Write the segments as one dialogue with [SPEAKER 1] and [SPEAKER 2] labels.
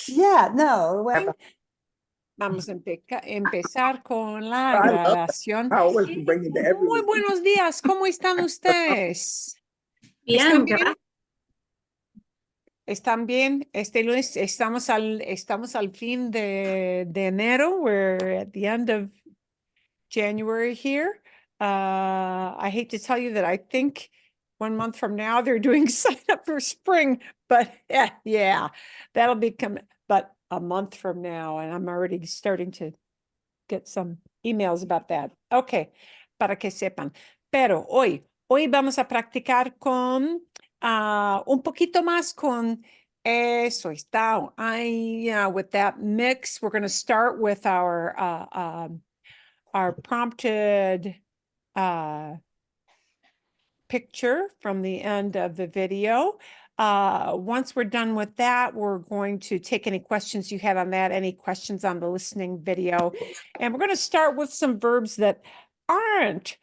[SPEAKER 1] Yeah, no.
[SPEAKER 2] Vamos a empezar con la
[SPEAKER 1] I love
[SPEAKER 2] grabación.
[SPEAKER 1] I always bring it to every
[SPEAKER 2] Muy
[SPEAKER 1] week.
[SPEAKER 2] buenos días, ¿cómo están ustedes?
[SPEAKER 3] Bien,
[SPEAKER 2] ¿Están bien? ¿Están bien? Este lunes estamos al fin de enero. We're at the end of January here. I hate to tell you that I think 1 month from now they're doing sign up for spring, but yeah, that'll be coming, but a month from now, and I'm already starting to get some emails about that. Okay, para que sepan. Pero hoy vamos a practicar con un poquito más con eso está. With that mix, we're going to start with our prompted picture from the end of the video. Once we're done with that, we're going to take any questions you had on that, any questions on the listening video. And we're going to start with some verbs that aren't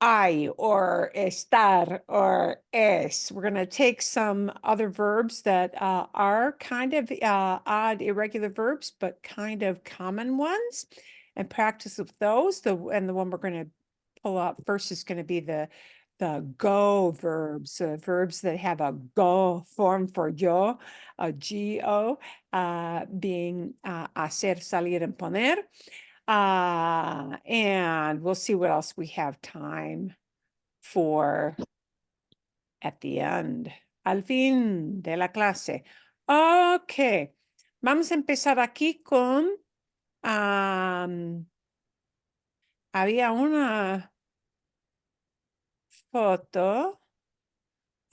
[SPEAKER 2] I or estar or es. We're going to take some other verbs that are kind of odd, irregular verbs, but kind of common ones, and practice with those. And the one we're going to pull up first is going to be the go verbs, verbs that have a go form for yo, a go, being hacer, salir, and poner. And we'll see what else we have time for at the end, al fin de la clase. Okay, vamos a empezar aquí con, había una foto.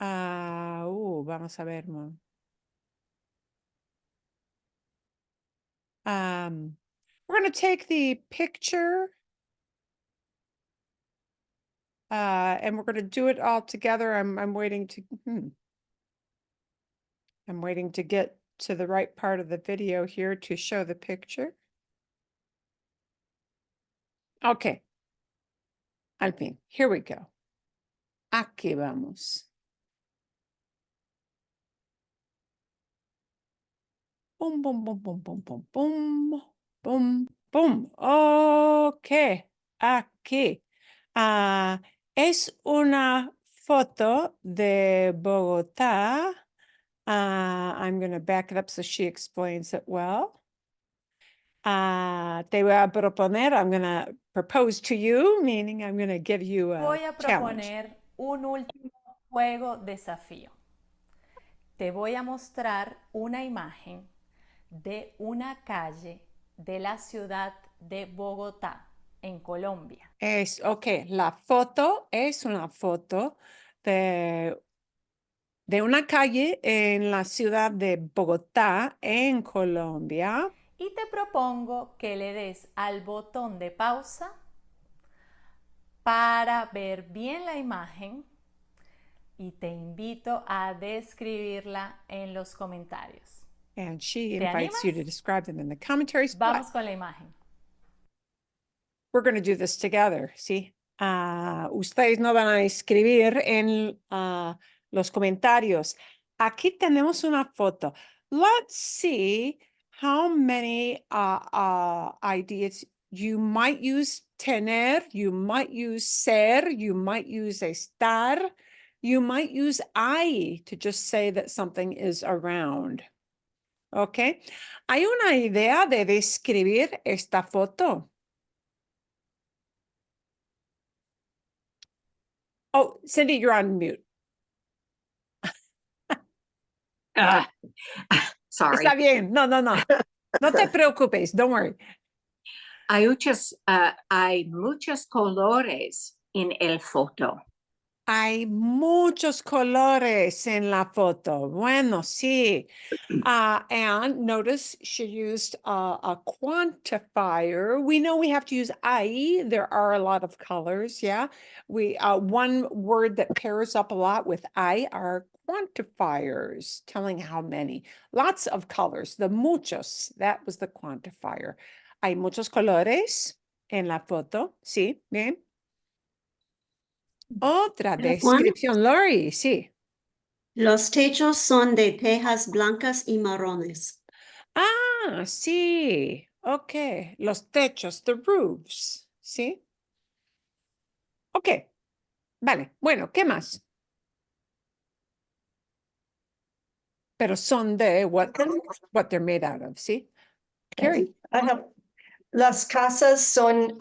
[SPEAKER 2] Vamos a ver. We're going to take the picture and we're going to do it all together. I'm waiting to I'm waiting to get to the right part of the video here to show the picture. Okay. Al fin, here we go. Aquí vamos. Boom, boom, boom, boom, boom, boom, boom, boom, boom. Okay, aquí. Es una foto de Bogotá. I'm going to back it up so she explains it well. Te voy a proponer, I'm going to propose to you, meaning I'm going to give you a
[SPEAKER 4] Voy a
[SPEAKER 2] challenge.
[SPEAKER 4] proponer un último juego desafío. Te voy a mostrar una imagen de una calle de la ciudad de Bogotá, en Colombia.
[SPEAKER 2] La foto es una foto de una calle en la ciudad de Bogotá, en Colombia.
[SPEAKER 4] Y te propongo que le des al botón de pausa para ver bien la imagen y te invito a describirla en los comentarios.
[SPEAKER 2] And she invites you to describe them in the commentaries.
[SPEAKER 4] Vamos con la imagen.
[SPEAKER 2] We're going to do this together, ¿sí? Ustedes no van a escribir en los comentarios. Aquí tenemos una foto. Let's see how many ideas. You might use tener, you might use ser, you might use estar, you might use I to just say that something is around. Okay. ¿Hay una idea de describir esta foto? Oh, Cindy, you're on mute.
[SPEAKER 3] Sorry.
[SPEAKER 2] Está bien. No. No te preocupes. Don't worry.
[SPEAKER 3] Hay muchos colores en el foto.
[SPEAKER 2] Hay muchos colores en la foto. Bueno, sí. And notice she used a quantifier. We know we have to use I. There are a lot of colors, yeah. One word that pairs up a lot with I are quantifiers, telling how many. Lots of colors. The muchos, that was the quantifier. Hay muchos colores en la foto, sí, bien. Otra descripción, Lori, sí.
[SPEAKER 5] Los techos son de tejas blancas y marrones.
[SPEAKER 2] Ah, sí. Ok. Los techos, the roofs. ¿Sí? Ok. Vale. Bueno, ¿qué más? Pero son de what they're made out of, ¿sí? Carrie.
[SPEAKER 5] Las casas son,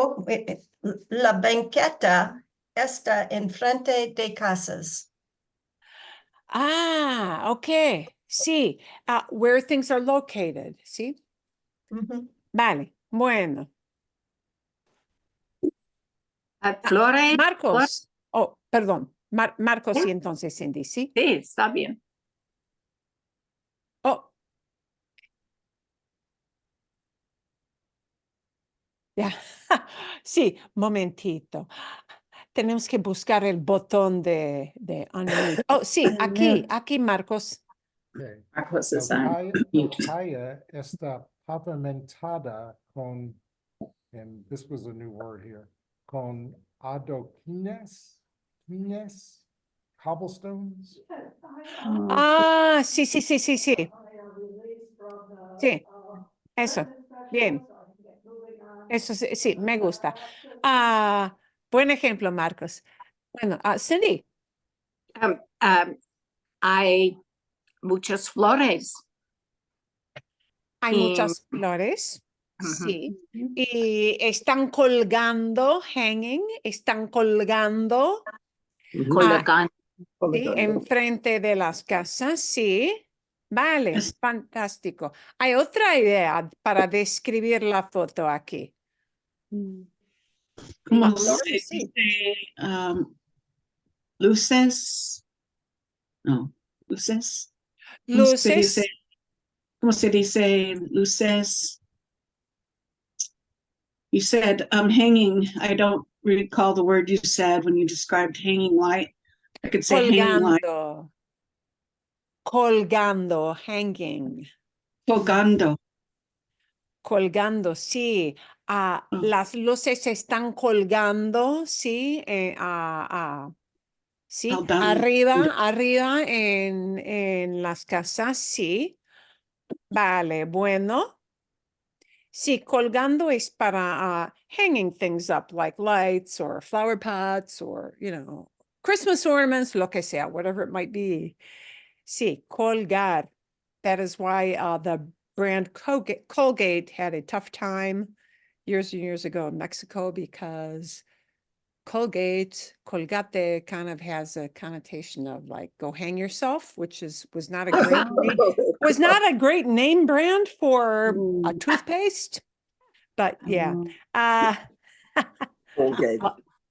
[SPEAKER 5] la banqueta está enfrente de casas.
[SPEAKER 2] Ah, ok. Sí. Where things are located, ¿sí?
[SPEAKER 5] Ujú.
[SPEAKER 2] Vale. Bueno.
[SPEAKER 3] Flores.
[SPEAKER 2] Marcos. Oh, perdón. Marcos y entonces Cindy, ¿sí?
[SPEAKER 3] Sí, está bien.
[SPEAKER 2] Oh. Ya. Sí, momentito. Tenemos que buscar el botón de unmute. Oh, sí, aquí, Marcos.
[SPEAKER 6] Okay.
[SPEAKER 3] Marcos
[SPEAKER 6] La
[SPEAKER 3] is on mute.
[SPEAKER 6] calle está pavimentada con, and this was a new word here, con adoquines, cobblestones.
[SPEAKER 2] Ah, sí, sí, sí, sí, sí. Sí, eso. Bien. Eso sí, sí, me gusta. Buen ejemplo, Marcos. Bueno, Cindy,
[SPEAKER 3] Hay muchas flores.
[SPEAKER 2] hay
[SPEAKER 3] Y-
[SPEAKER 2] muchas flores.
[SPEAKER 3] Ujú.
[SPEAKER 2] Sí. Y están colgando, hanging, están colgando.
[SPEAKER 3] Colgando.
[SPEAKER 2] Sí, enfrente de las casas, sí. Vale, fantástico. Hay otra idea para describir la foto aquí.
[SPEAKER 7] Como
[SPEAKER 2] Lori,
[SPEAKER 7] se
[SPEAKER 2] sí.
[SPEAKER 7] dice, luces, no, luces, ¿cómo se dice?
[SPEAKER 2] Luces,
[SPEAKER 7] ¿Cómo se dice luces? You said hanging. I don't recall the word you said when you described hanging light. I could say hanging light.
[SPEAKER 2] colgando. Colgando, hanging.
[SPEAKER 7] Colgando.
[SPEAKER 2] Colgando, sí.
[SPEAKER 7] Oh,
[SPEAKER 2] Las luces se están colgando, sí. Sí,
[SPEAKER 7] colgando.
[SPEAKER 2] arriba en las casas, sí. Vale, bueno. Sí, colgando es para hanging things up like lights or flower pots or, Christmas ornaments, lo que sea, whatever it might be. Sí, colgar. That is why the brand Colgate had a tough time years and years ago in Mexico because Colgate kind of has a connotation of like go hang yourself, which was not a great was not a great name brand for a toothpaste. But yeah.
[SPEAKER 1] Okay.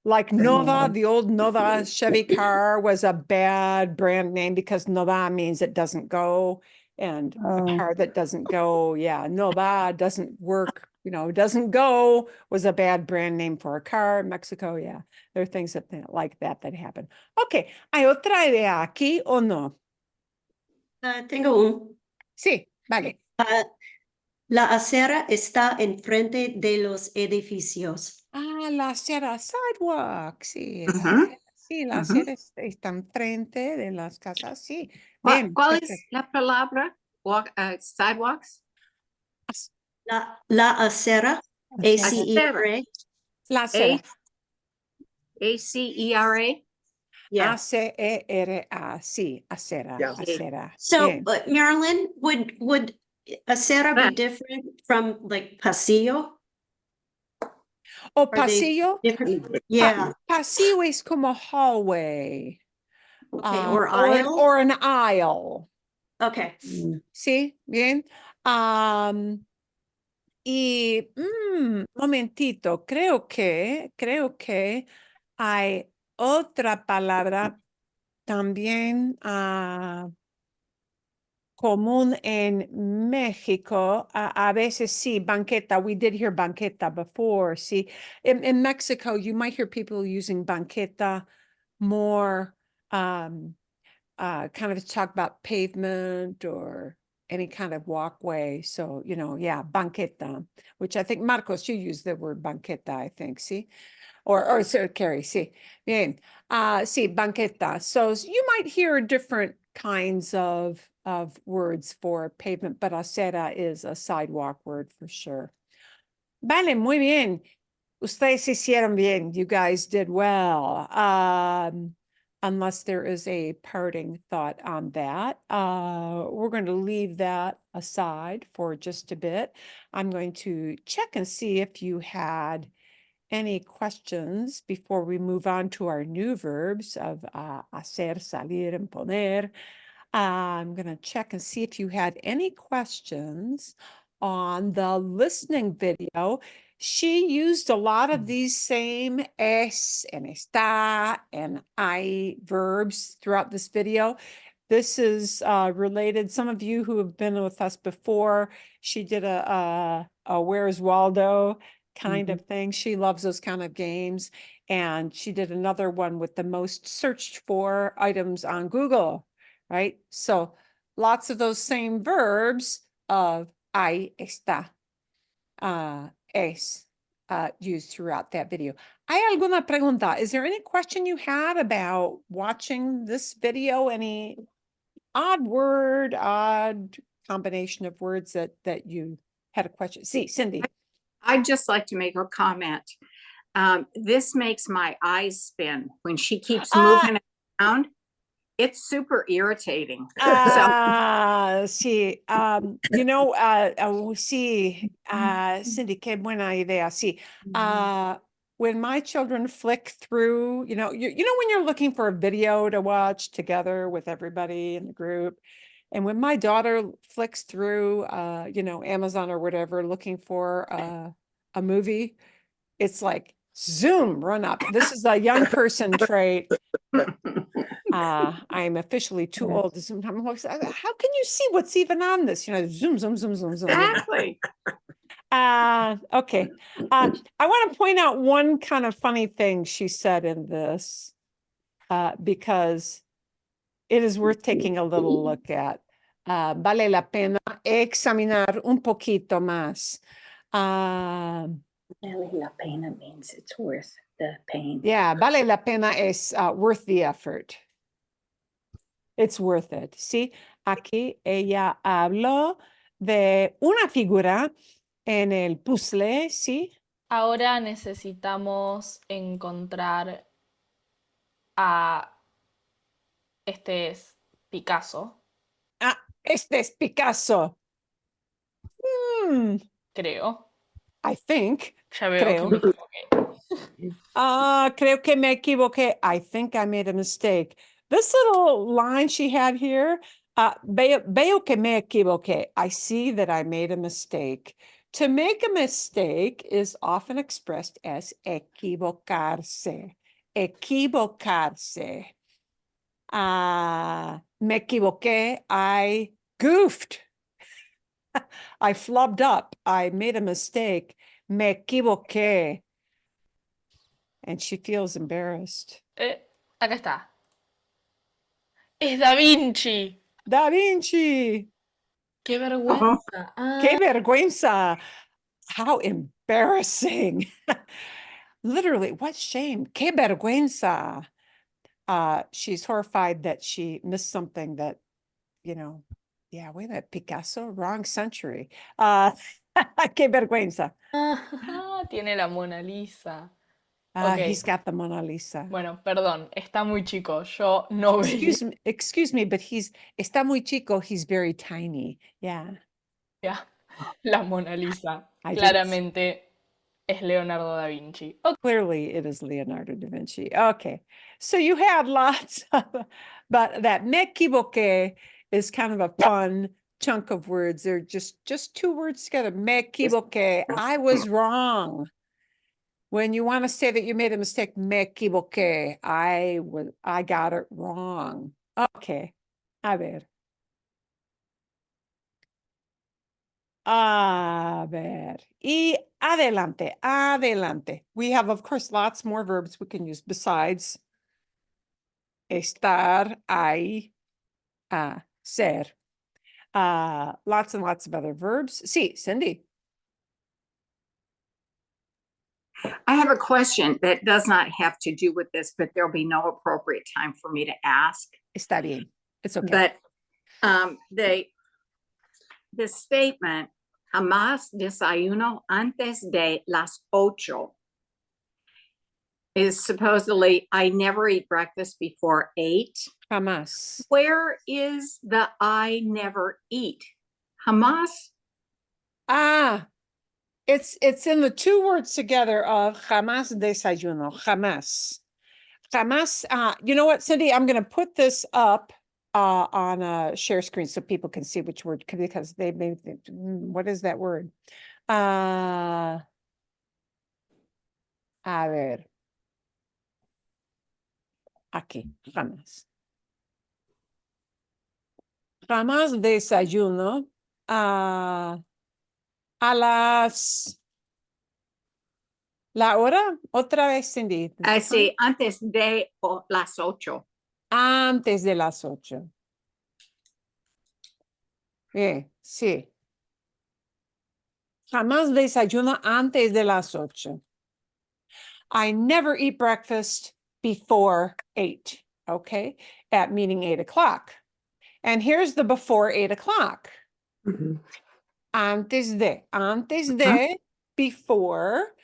[SPEAKER 2] Like Nova, the old Nova Chevy car was a bad brand name because Nova means it doesn't go. And a car that doesn't go, yeah, Nova doesn't work, doesn't go was a bad brand name for a car in Mexico. Yeah, there are things like that happen. Okay, ¿hay otra idea aquí o no?
[SPEAKER 8] Tengo un.
[SPEAKER 2] Sí, vale.
[SPEAKER 8] La acera está enfrente de los edificios.
[SPEAKER 2] La acera, sidewalk, sí.
[SPEAKER 3] Ujú.
[SPEAKER 2] Sí, la
[SPEAKER 3] Ujú.
[SPEAKER 2] acera está enfrente de las casas, sí.
[SPEAKER 3] ¿Cuál,
[SPEAKER 2] Bien,
[SPEAKER 3] cuál es
[SPEAKER 2] perfecto.
[SPEAKER 3] la palabra? Sidewalks.
[SPEAKER 8] La acera, A-C-E-R-A.
[SPEAKER 2] La acera.
[SPEAKER 3] A-C-E-R-A.
[SPEAKER 8] Yeah.
[SPEAKER 2] A-C-E-R-A, sí, acera,
[SPEAKER 1] Yeah.
[SPEAKER 2] acera.
[SPEAKER 8] So,
[SPEAKER 2] Bien.
[SPEAKER 8] Marilyn, would acera be
[SPEAKER 3] Ah.
[SPEAKER 8] different from like pasillo?
[SPEAKER 2] O
[SPEAKER 8] Are they
[SPEAKER 2] pasillo.
[SPEAKER 8] different? Yeah.
[SPEAKER 2] Pasillo es como hallway.
[SPEAKER 8] Okay. Or aisle?
[SPEAKER 2] Or an aisle.
[SPEAKER 8] Okay.
[SPEAKER 2] Sí, bien. Y, momentito, creo que hay otra palabra también común en México. A veces sí, banqueta. We did hear banqueta before. See, in Mexico, you might hear people using banqueta more kind of to talk about pavement or any kind of walkway. So, yeah, banqueta, which I think, Marcos, you use the word banqueta, I think, see? Or Sir Carrie, sí. Bien. Sí, banqueta. So you might hear a different kinds of words for pavement, but acera is a sidewalk word for sure. Vale, muy bien. Ustedes hicieron bien. You guys did well. Unless there is a parting thought on that. We're going to leave that aside for just a bit. I'm going to check and see if you had any questions before we move on to our new verbs of hacer, salir, and poner. I'm going to check and see if you had any questions on the listening video. She used a lot of these same es and está and I verbs throughout this video. This is related. Some of you who have been with us before, she did a Where's Waldo kind of thing. She loves those kind of games. And she did another one with the most searched for items on Google, right? So lots of those same verbs of ahí está, es, used throughout that video. ¿Hay alguna pregunta? Is there any question you had about watching this video? Any odd word, odd combination of words that you had a question? See, Cindy.
[SPEAKER 3] I'd just like to make a comment. This makes my eyes spin when she keeps moving around. It's super irritating.
[SPEAKER 2] Sí, sí, Cindy, qué buena idea. Sí, when my children flick through, you know when you're looking for a video to watch together with everybody in the group, and when my daughter flicks through, Amazon or whatever, looking for a movie, it's like zoom, run up. This is a young person trait. I'm officially too old to zoom. I'm like, how can you see what's even on this? Zoom, zoom, zoom, zoom, zoom.
[SPEAKER 3] Exactly.
[SPEAKER 2] Okay. I want to point out one kind of funny thing she said in this, because it is worth taking a little look at. Vale la pena examinar un poquito más.
[SPEAKER 3] Vale la pena means it's worth the pain.
[SPEAKER 2] Yeah, vale la pena es worth the effort. It's worth it. Sí, aquí ella habló de una figura en el puzzle, sí.
[SPEAKER 9] Ahora necesitamos encontrar a, este es Picasso,
[SPEAKER 2] Este es Picasso.
[SPEAKER 9] creo.
[SPEAKER 2] I think.
[SPEAKER 9] Ya veo
[SPEAKER 2] Creo.
[SPEAKER 9] que me equivoqué.
[SPEAKER 2] Creo que me equivoqué. I think I made a mistake. This little line she had here, veo que me equivoqué. I see that I made a mistake. To make a mistake is often expressed as equivocarse. Equivocarse. Me equivoqué. I goofed. I flubbed up. I made a mistake. Me equivoqué. And she feels embarrassed.
[SPEAKER 9] Acá está. Es Da Vinci.
[SPEAKER 2] Da Vinci.
[SPEAKER 9] Qué vergüenza.
[SPEAKER 2] Qué vergüenza. How embarrassing. Literally, what shame. Qué vergüenza. She's horrified that she missed something that, yeah, wait a minute, Picasso, wrong century. Qué vergüenza.
[SPEAKER 9] Tiene la Mona Lisa.
[SPEAKER 2] He's got the Mona Lisa.
[SPEAKER 9] Bueno, perdón, está muy chico. Yo no veía.
[SPEAKER 2] Excuse me, but está muy chico. He's very tiny. Yeah.
[SPEAKER 9] La Mona Lisa.
[SPEAKER 2] I didn't-
[SPEAKER 9] Claramente es Leonardo da Vinci. Okay.
[SPEAKER 2] Clearly, it is Leonardo da Vinci. Okay, so you had lots of, but that me equivoqué is kind of a fun chunk of words. They're just two words together. Me equivoqué. I was wrong. When you want to say that you made a mistake, me equivoqué. I got it wrong. Okay, a ver. A ver. Y adelante, adelante. We have, of course, lots more verbs we can use besides estar, ahí, ser. Lots and lots of other verbs. Sí, Cindy.
[SPEAKER 3] I have a question that does not have to do with this, but there'll be no appropriate time for me to ask.
[SPEAKER 2] Está bien. It's okay.
[SPEAKER 3] But the statement, jamás desayuno antes de las 8, is supposedly, I never eat breakfast before 8.
[SPEAKER 2] Jamás.
[SPEAKER 3] Where is the I never eat? Jamás?
[SPEAKER 2] Ah, it's in the two words together of jamás desayuno, jamás. Jamás, you know what, Cindy, I'm gonna put this up on a share screen so people can see which word, because they may think, what is that word? A ver. Aquí, jamás. Jamás desayuno a las... ¿La hora? Otra vez, Cindy.
[SPEAKER 3] I see, antes de las 8.
[SPEAKER 2] Antes de las 8. Sí. Jamás desayuno antes de las 8. I never eat breakfast before 8. Okay, at meaning 8 o'clock. And here's the before 8 o'clock. Antes de, before.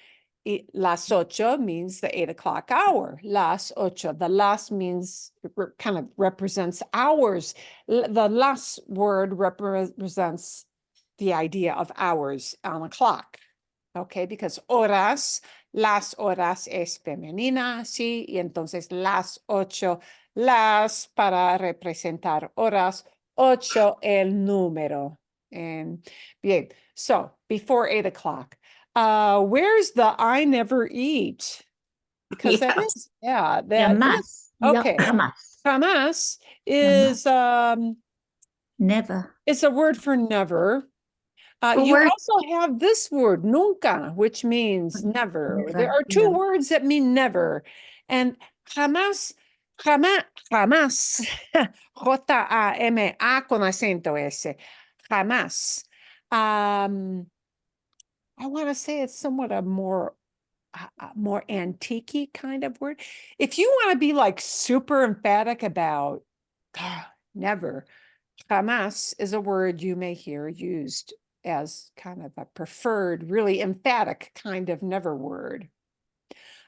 [SPEAKER 2] Las 8 means the 8 o'clock hour. Las 8. The las means kind of represents hours. The las word represents the idea of hours on a clock. Okay, because horas, las horas es femenina, sí, y entonces las 8, las para representar horas, 8 el número. And bien, so before 8 o'clock. Where's the I never eat? Because that
[SPEAKER 3] Yes.
[SPEAKER 2] is, yeah, that is,
[SPEAKER 10] Jamás.
[SPEAKER 2] okay.
[SPEAKER 10] Jamás.
[SPEAKER 2] Jamás is
[SPEAKER 10] Never.
[SPEAKER 2] it's a word for never.
[SPEAKER 3] Well,
[SPEAKER 2] You
[SPEAKER 3] where-
[SPEAKER 2] also have this word, nunca, which means never.
[SPEAKER 10] Never,
[SPEAKER 2] There are two
[SPEAKER 10] yeah.
[SPEAKER 2] words that mean never. And jamás, jamás, J-A-M-A con acento S, jamás. I want to say it's somewhat a more antique kind of word. If you want to be like super emphatic about never, jamás is a word you may hear used as kind of a preferred, really emphatic kind of never word.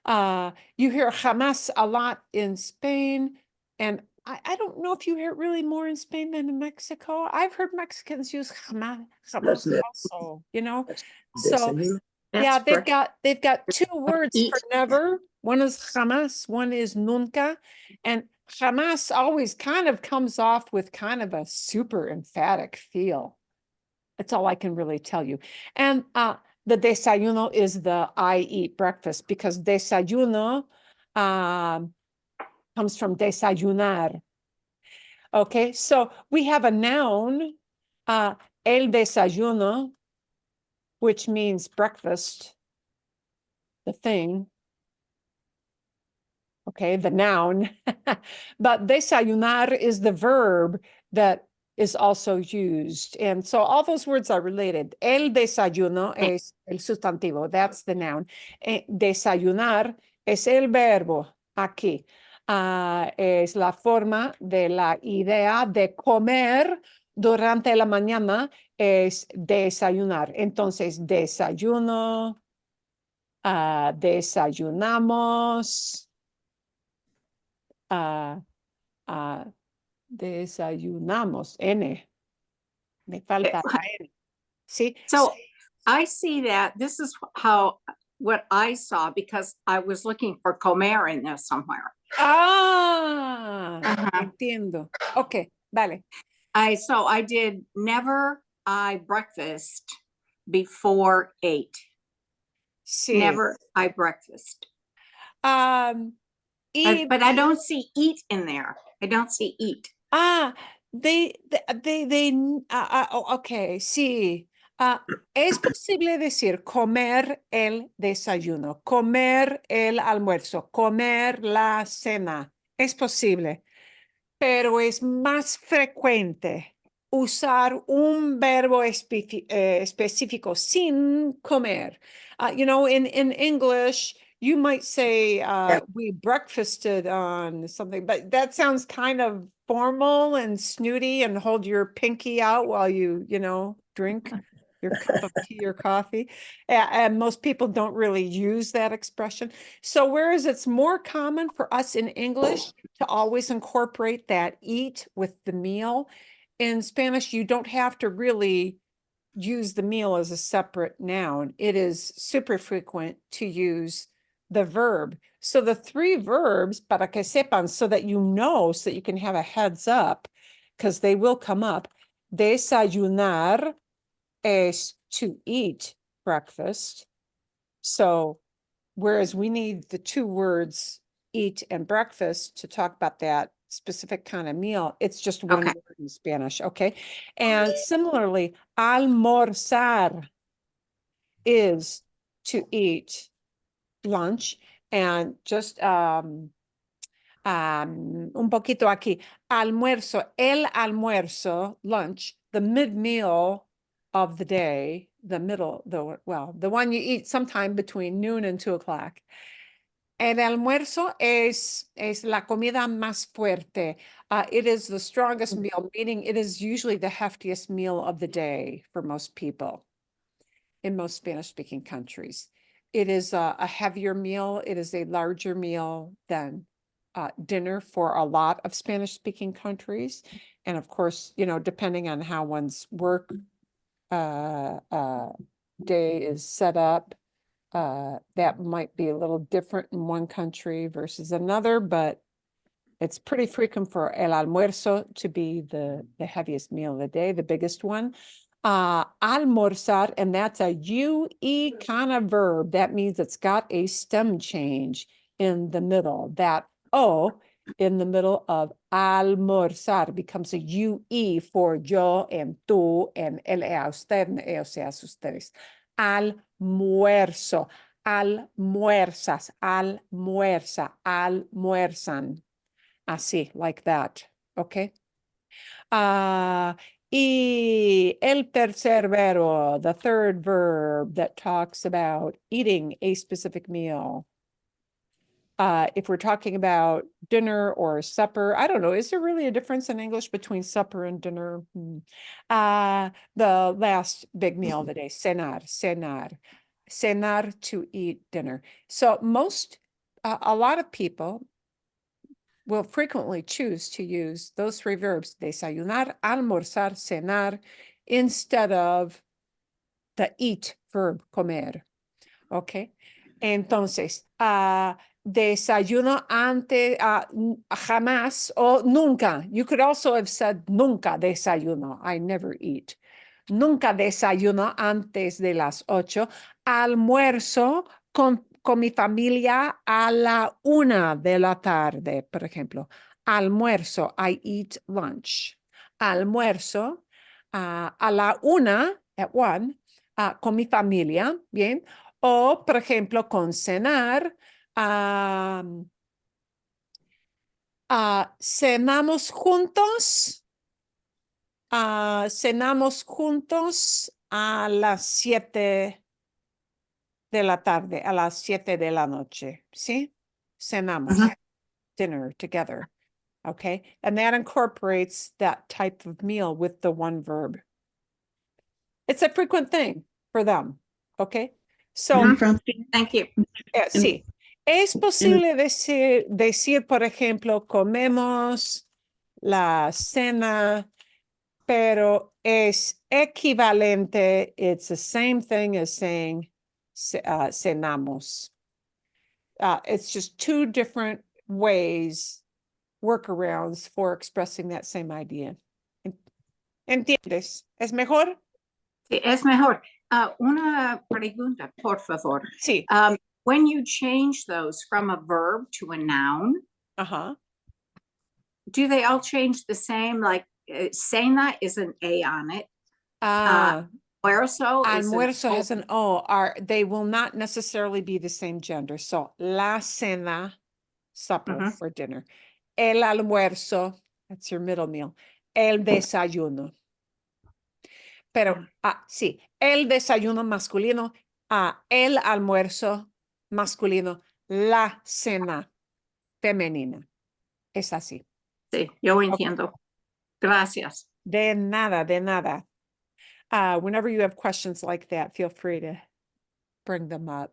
[SPEAKER 2] You hear jamás a lot in Spain, and I don't know if you hear it really more in Spain than in Mexico. I've heard Mexicans use jamás
[SPEAKER 1] never.
[SPEAKER 2] also, you know.
[SPEAKER 1] Desayuno.
[SPEAKER 2] So
[SPEAKER 8] That's
[SPEAKER 2] yeah,
[SPEAKER 8] breakfast.
[SPEAKER 2] they've got two words for
[SPEAKER 8] Eat.
[SPEAKER 2] never. One is jamás, one is nunca, and jamás always kind of comes off with kind of a super emphatic feel. That's all I can really tell you. And the desayuno is the I eat breakfast, because desayuno comes from desayunar. Okay, so we have a noun, el desayuno, which means breakfast, the thing. Okay, the noun. But desayunar is the verb that is also used. And so all those words are related. El desayuno es el sustantivo, that's the noun. Desayunar es el verbo aquí. Es la forma de la idea de comer durante la mañana, es desayunar. Entonces, desayuno, desayunamos. Desayunamos, N. Me falta la N. Sí.
[SPEAKER 3] So I see that this is what I saw, because I was looking for comer in there somewhere.
[SPEAKER 2] Entiendo. Ok, vale.
[SPEAKER 3] So I did never I breakfast before 8.
[SPEAKER 2] Sí.
[SPEAKER 3] Never I breakfast.
[SPEAKER 2] Y,
[SPEAKER 3] But I don't see eat in there. I don't see eat.
[SPEAKER 2] Ok, sí. Es posible decir comer el desayuno, comer el almuerzo, comer la cena. Es posible, pero es más frecuente usar un verbo específico sin comer. You know, in English, You might say, we breakfasted on something, but that sounds kind of formal and snooty, and hold your pinky out while you drink your cup of tea or coffee. And most people don't really use that expression. So whereas it's more common for us in English to always incorporate that eat with the meal, in Spanish, you don't have to really use the meal as a separate noun. It is super frequent to use the verb. So the three verbs, para que sepan, so that you know, so that you can have a heads up, because they will come up. Desayunar es to eat breakfast. So whereas we need the two words eat and breakfast to talk about that specific kind of meal, it's just one
[SPEAKER 3] Okay.
[SPEAKER 2] word in Spanish, okay? And similarly, almorzar is to eat lunch, and just un poquito aquí, almuerzo, el almuerzo, lunch, the mid-meal of the day, the one you eat sometime between noon and 2 o'clock. El almuerzo es la comida más fuerte. It is the strongest meal, meaning it is usually the heftiest meal of the day for most people in most Spanish-speaking countries. It is a heavier meal. It is a larger meal than dinner for a lot of Spanish-speaking countries. And of course, depending on how one's work day is set up, that might be a little different in one country versus another, but it's pretty frequent for el almuerzo to be the heaviest meal of the day, the biggest one. Almorzar, and that's a UE kind of verb. That means it's got a stem change in the middle. That O in the middle of almorzar becomes a UE for yo and tú and él a usted and ellos a ustedes. Almuerzo, almuerzas, almuerza, almuerzan. Así, like that, okay? Y el tercer verbo, the third verb that talks about eating a specific meal. If we're talking about dinner or supper, I don't know, is there really a difference in English between supper and dinner? The last big meal of the day, cenar, cenar. Cenar, to eat dinner. So a lot of people will frequently choose to use those three verbs, desayunar, almorzar, cenar, instead of the eat verb, comer. Okay. Entonces, desayuno antes, jamás o nunca. You could also have said nunca desayuno. I never eat. Nunca desayuno antes de las 8. Almuerzo con mi familia a la 1 de la tarde, por ejemplo. Almuerzo, I eat lunch. Almuerzo a la 1, at 1, con mi familia, bien. O, por ejemplo, con cenar, cenamos juntos. Cenamos juntos a las 7 de la tarde, a las 7 de la noche, ¿sí? Cenamos, dinner together, okay? And that incorporates that type of meal with the one verb. It's a frequent thing for them, okay? So,
[SPEAKER 3] Thank you.
[SPEAKER 2] sí, es posible decir, por ejemplo, comemos la cena, pero es equivalente. It's the same thing as saying cenamos. It's just two different ways, workarounds for expressing that same idea. ¿Entiendes? ¿Es mejor?
[SPEAKER 3] Sí, es mejor. Una pregunta, por favor.
[SPEAKER 2] Sí.
[SPEAKER 3] When you change those from a verb to a noun, do they all change the same? Like cena is an A on it.
[SPEAKER 2] Almuerzo has an O. They will not necessarily be the same gender. So la cena, supper for dinner. El almuerzo, that's your middle meal. El desayuno. Pero sí, el desayuno masculino, el almuerzo masculino, la cena femenina. Es así.
[SPEAKER 3] Sí, yo entiendo. Gracias.
[SPEAKER 2] De nada, de nada. Whenever you have questions like that, feel free to bring them up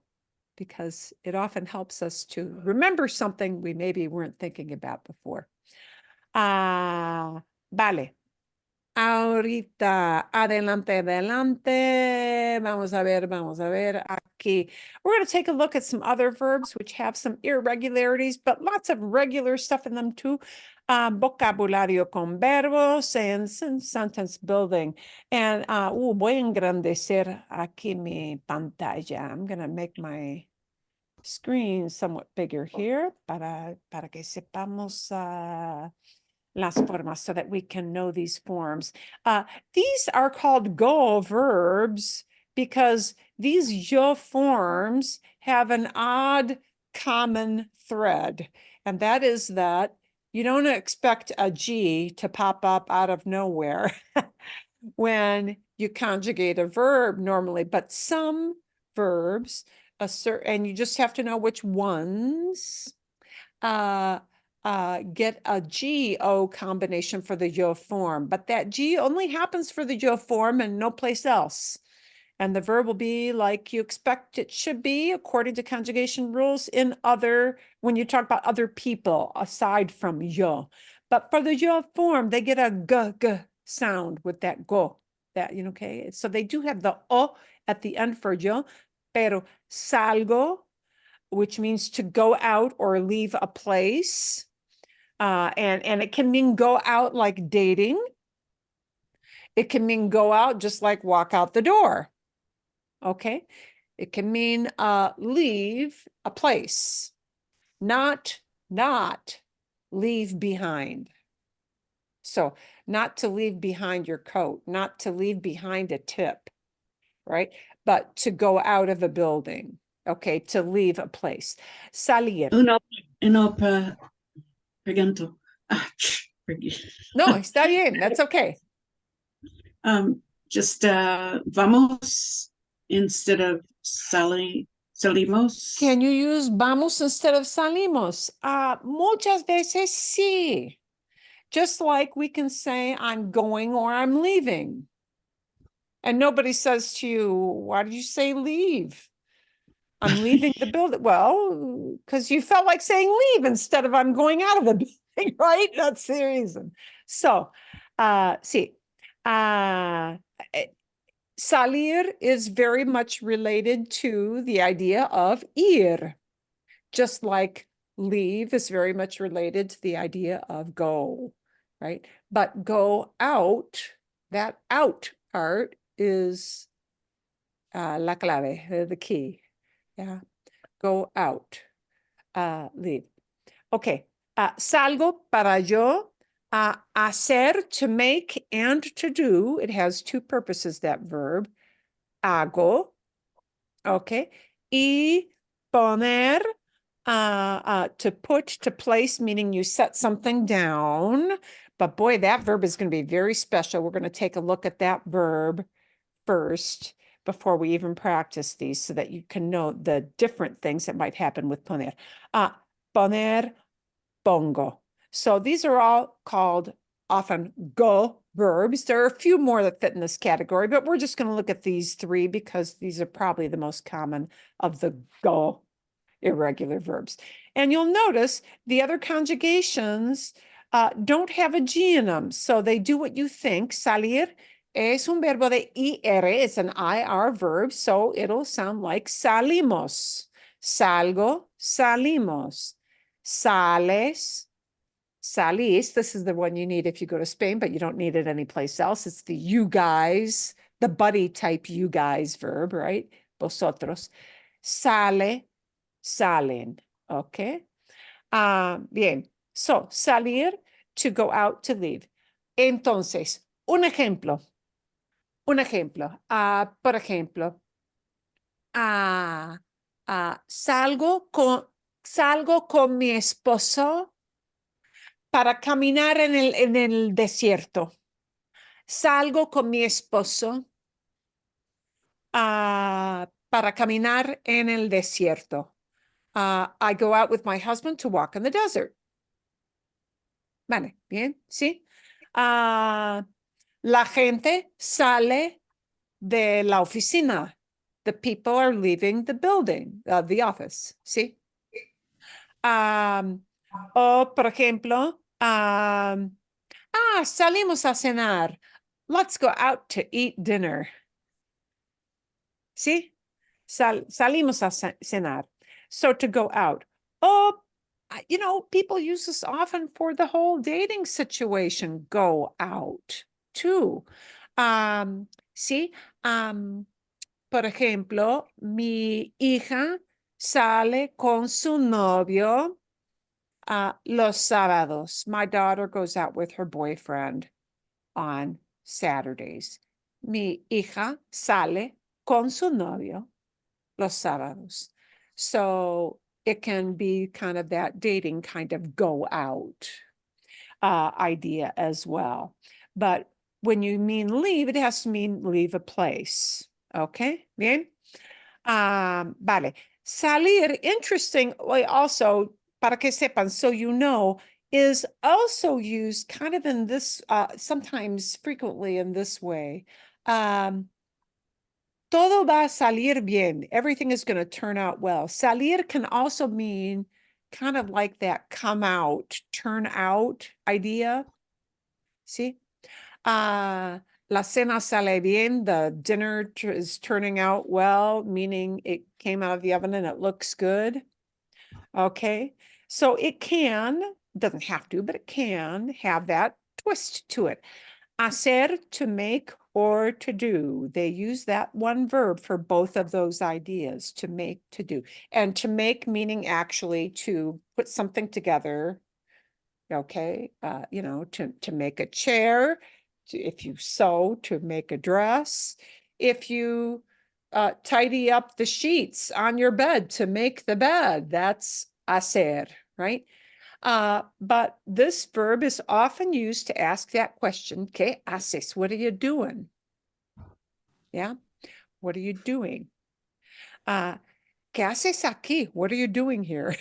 [SPEAKER 2] because it often helps us to remember something we maybe weren't thinking about before. Vale. Ahorita, adelante, adelante. Vamos a ver aquí. We're going to take a look at some other verbs which have some irregularities, but lots of regular stuff in them too. Vocabulario con verbos and sentence building. And voy a engrandecer aquí mi pantalla. I'm going to make my screen somewhat bigger here para que sepamos las formas so that we can know these forms. These are called go verbs because these yo forms have an odd common thread, and that is that you don't expect a G to pop up out of nowhere when you conjugate a verb normally, but some verbs assert, and you just have to know which ones get a G-O combination for the yo form, but that G only happens for the yo form and no place else. And the verb will be like you expect it should be according to conjugation rules in other, when you talk about other people aside from yo. But for the yo form, they get a g sound with that go, that, you know, okay? So they do have the o at the end for yo, pero salgo, which means to go out or leave a place. And it can mean go out like dating. It can mean go out just like walk out the door. Okay. It can mean leave a place, not leave behind. So not to leave behind your coat, not to leave behind a tip, right? But to go out of a building. Okay, to leave a place. Salir.
[SPEAKER 7] Pregunto.
[SPEAKER 2] No, está bien. That's okay.
[SPEAKER 7] Just vamos instead of salimos.
[SPEAKER 2] Can you use vamos instead of salimos? Muchas veces sí. Just like we can say I'm going or I'm leaving. And nobody says to you, why did you say leave? I'm leaving the building. Well, because you felt like saying leave instead of I'm going out of the building, right? That's the reason. So, sí. Salir is very much related to the idea of ir, just like leave is very much related to the idea of go, right? But go out, that out part is la clave, the key. Yeah, go out, leave. Okay, salgo para yo, hacer, to make and to do. It has two purposes, that verb. Hago, okay. Y poner, to put, to place, meaning you set something down. But boy, that verb is going to be very special. We're going to take a look at that verb first before we even practice these so that you can know the different things that might happen with poner. Poner, pongo. So these are all called often go verbs. There are a few more that fit in this category, but we're just going to look at these three because these are probably the most common of the go irregular verbs. And you'll notice the other conjugations don't have a G in them. So they do what you think. Salir es un verbo de IR, it's an IR verb, so it'll sound like salimos. Salgo, salimos. Sales, salís. This is the one you need if you go to Spain, but you don't need it anyplace else. It's the you guys, the buddy type you guys verb, right? Vosotros. Sale, salen. Okay. Bien. So, salir, to go out, to leave. Entonces, un ejemplo. Un ejemplo. Por ejemplo, salgo con mi esposo para caminar en el desierto. Salgo con mi esposo para caminar en el desierto. I go out with my husband to walk in the desert. Vale, bien, sí. La gente sale de la oficina. The people are leaving the building, the office, ¿sí? O, por ejemplo, salimos a cenar. Let's go out to eat dinner. ¿Sí? Salimos a cenar. So to go out. Oh, you know, people use this often for the whole dating situation. Go out too. Sí. Por ejemplo, mi hija sale con su novio los sábados. My daughter goes out with her boyfriend on Saturdays. Mi hija sale con su novio los sábados. So it can be kind of that dating kind of go out idea as well. But when you mean leave, it has to mean leave a place. Okay, bien? Vale. Salir, interesting, also, para que sepan, so you know, is also used kind of in this, sometimes frequently in this way. Todo va a salir bien. Everything is going to turn out well. Salir can also mean kind of like that come out, turn out idea. See? La cena sale bien. The dinner is turning out well, meaning it came out of the oven and it looks good. Okay. So it can, doesn't have to, but it can have that twist to it. Hacer, to make or to do. They use that one verb for both of those ideas, to make, to do. And to make meaning actually to put something together, okay? You know, to make a chair, if you sew, to make a dress. If you tidy up the sheets on your bed, to make the bed, that's hacer, right? But this verb is often used to ask that question, ¿qué haces? What are you doing? Yeah, what are you doing? ¿Qué haces aquí? What are you doing here?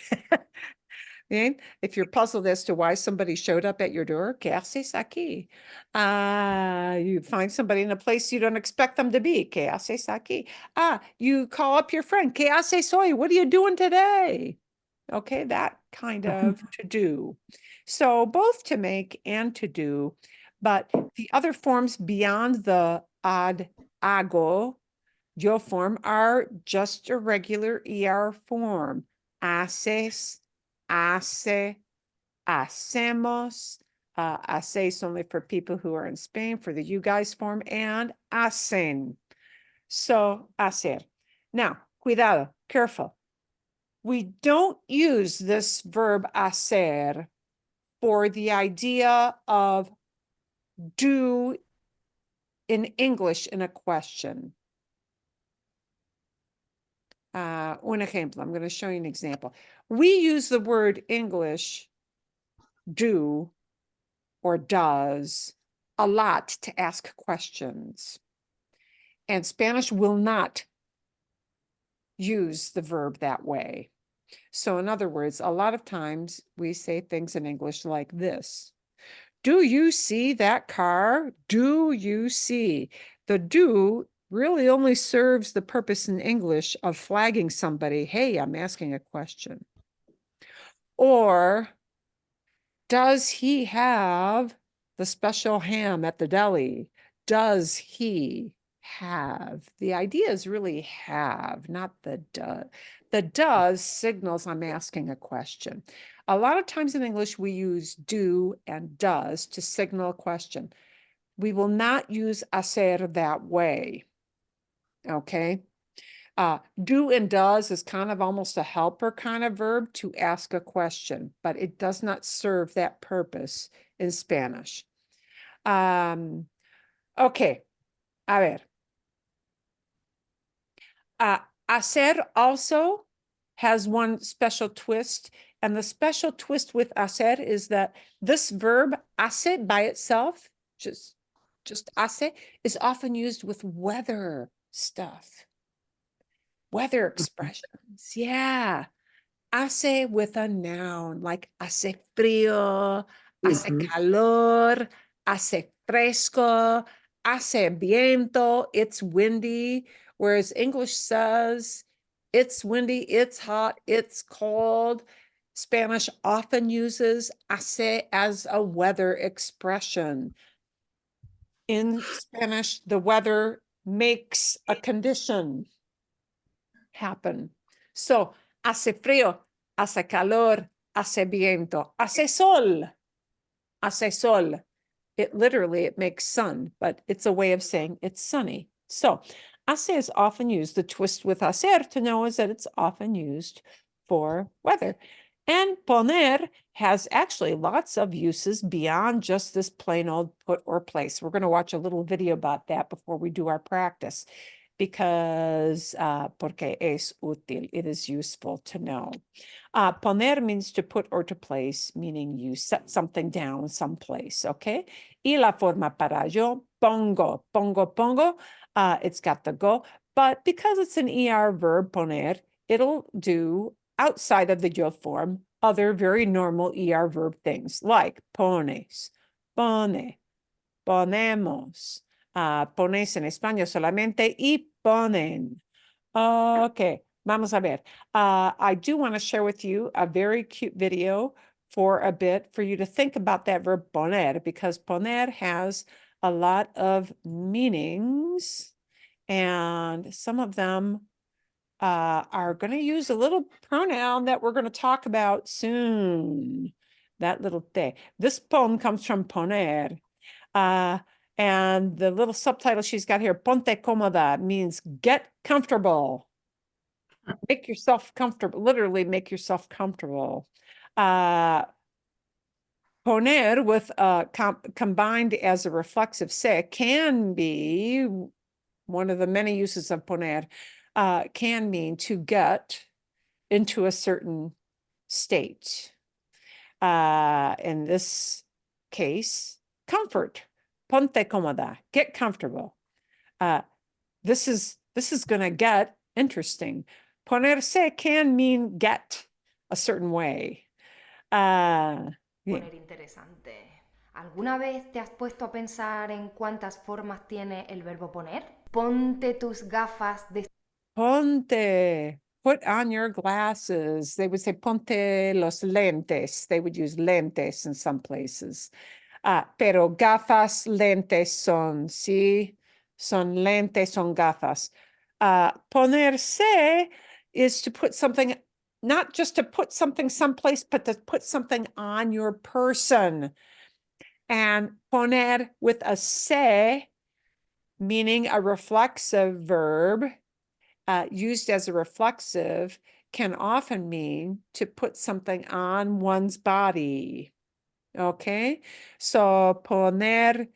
[SPEAKER 2] Bien? If you're puzzled as to why somebody showed up at your door, ¿qué haces aquí? You find somebody in a place you don't expect them to be, ¿qué haces aquí? You call up your friend, ¿qué haces hoy? What are you doing today? Okay, that kind of to do. So both to make and to do, but the other forms beyond the ad, hago, yo form are just a regular ER form. Haces, hace, hacemos. Hace is only for people who are in Spain, for the you guys form, and hacen. So, hacer. Now, cuidado, careful. We don't use this verb hacer for the idea of do in English in a question. Un ejemplo, I'm going to show you an example. We use the word English do or does a lot to ask questions. And Spanish will not use the verb that way. So in other words, a lot of times we say things in English like this. Do you see that car? Do you see? The do really only serves the purpose in English of flagging somebody. Hey, I'm asking a question. Or does he have the special ham at the deli? Does he have? The idea is really have, not the does. The does signals I'm asking a question. A lot of times in English, we use do and does to signal a question. We will not use hacer that way, okay? Do and does is kind of almost a helper kind of verb to ask a question, but it does not serve that purpose in Spanish. Okay, a ver. Hacer also has one special twist, and the special twist with hacer is that this verb hace by itself, just hace, is often used with weather stuff. Weather expressions, yeah. hace with a noun, like hace frío, hace
[SPEAKER 1] Mhm.
[SPEAKER 2] calor, hace fresco, hace viento, it's windy, whereas English says it's windy, it's hot, it's cold. Spanish often uses hace as a weather expression. In Spanish, the weather makes a condition happen. So, hace frío, hace calor, hace viento, hace sol, hace sol. It literally, it makes sun, but it's a way of saying it's sunny. So, hace is often used. The twist with hacer to know is that it's often used for weather. And poner has actually lots of uses beyond just this plain old put or place. We're going to watch a little video about that before we do our practice because porque es útil, it is useful to know. Poner means to put or to place, meaning you set something down someplace, okay? Y la forma para yo, pongo, pongo, it's got the go, but because it's an ER verb, poner, it'll do outside of the yo form, other very normal ER verb things like pones, pone, ponemos, pones en español solamente y ponen. Okay, vamos a ver. I do want to share with you a very cute video for a bit for you to think about that verb poner, because poner has a lot of meanings and some of them are going to use a little pronoun that we're going to talk about soon. That little te. This poem comes from poner. And the little subtitle she's got here, ponte cómoda, means get comfortable. Make yourself comfortable, literally make yourself comfortable. Poner with combined as a reflexive se can be one of the many uses of poner, can mean to get into a certain state. In this case, comfort. Ponte cómoda, get comfortable. This is going to get interesting. Ponerse can mean get a certain way. Bien.
[SPEAKER 10] Poner interesante. ¿Alguna vez te has puesto a pensar en cuántas formas tiene el verbo poner? Ponte tus gafas de...
[SPEAKER 2] Ponte, put on your glasses. They would say ponte los lentes. They would use lentes in some places. Pero gafas, lentes son, sí, son lentes, son gafas. Ponerse is to put something, not just to put something someplace, but to put something on your person. And poner with a se, meaning a reflexive verb, used as a reflexive, can often mean to put something on one's body. Okay, so poner,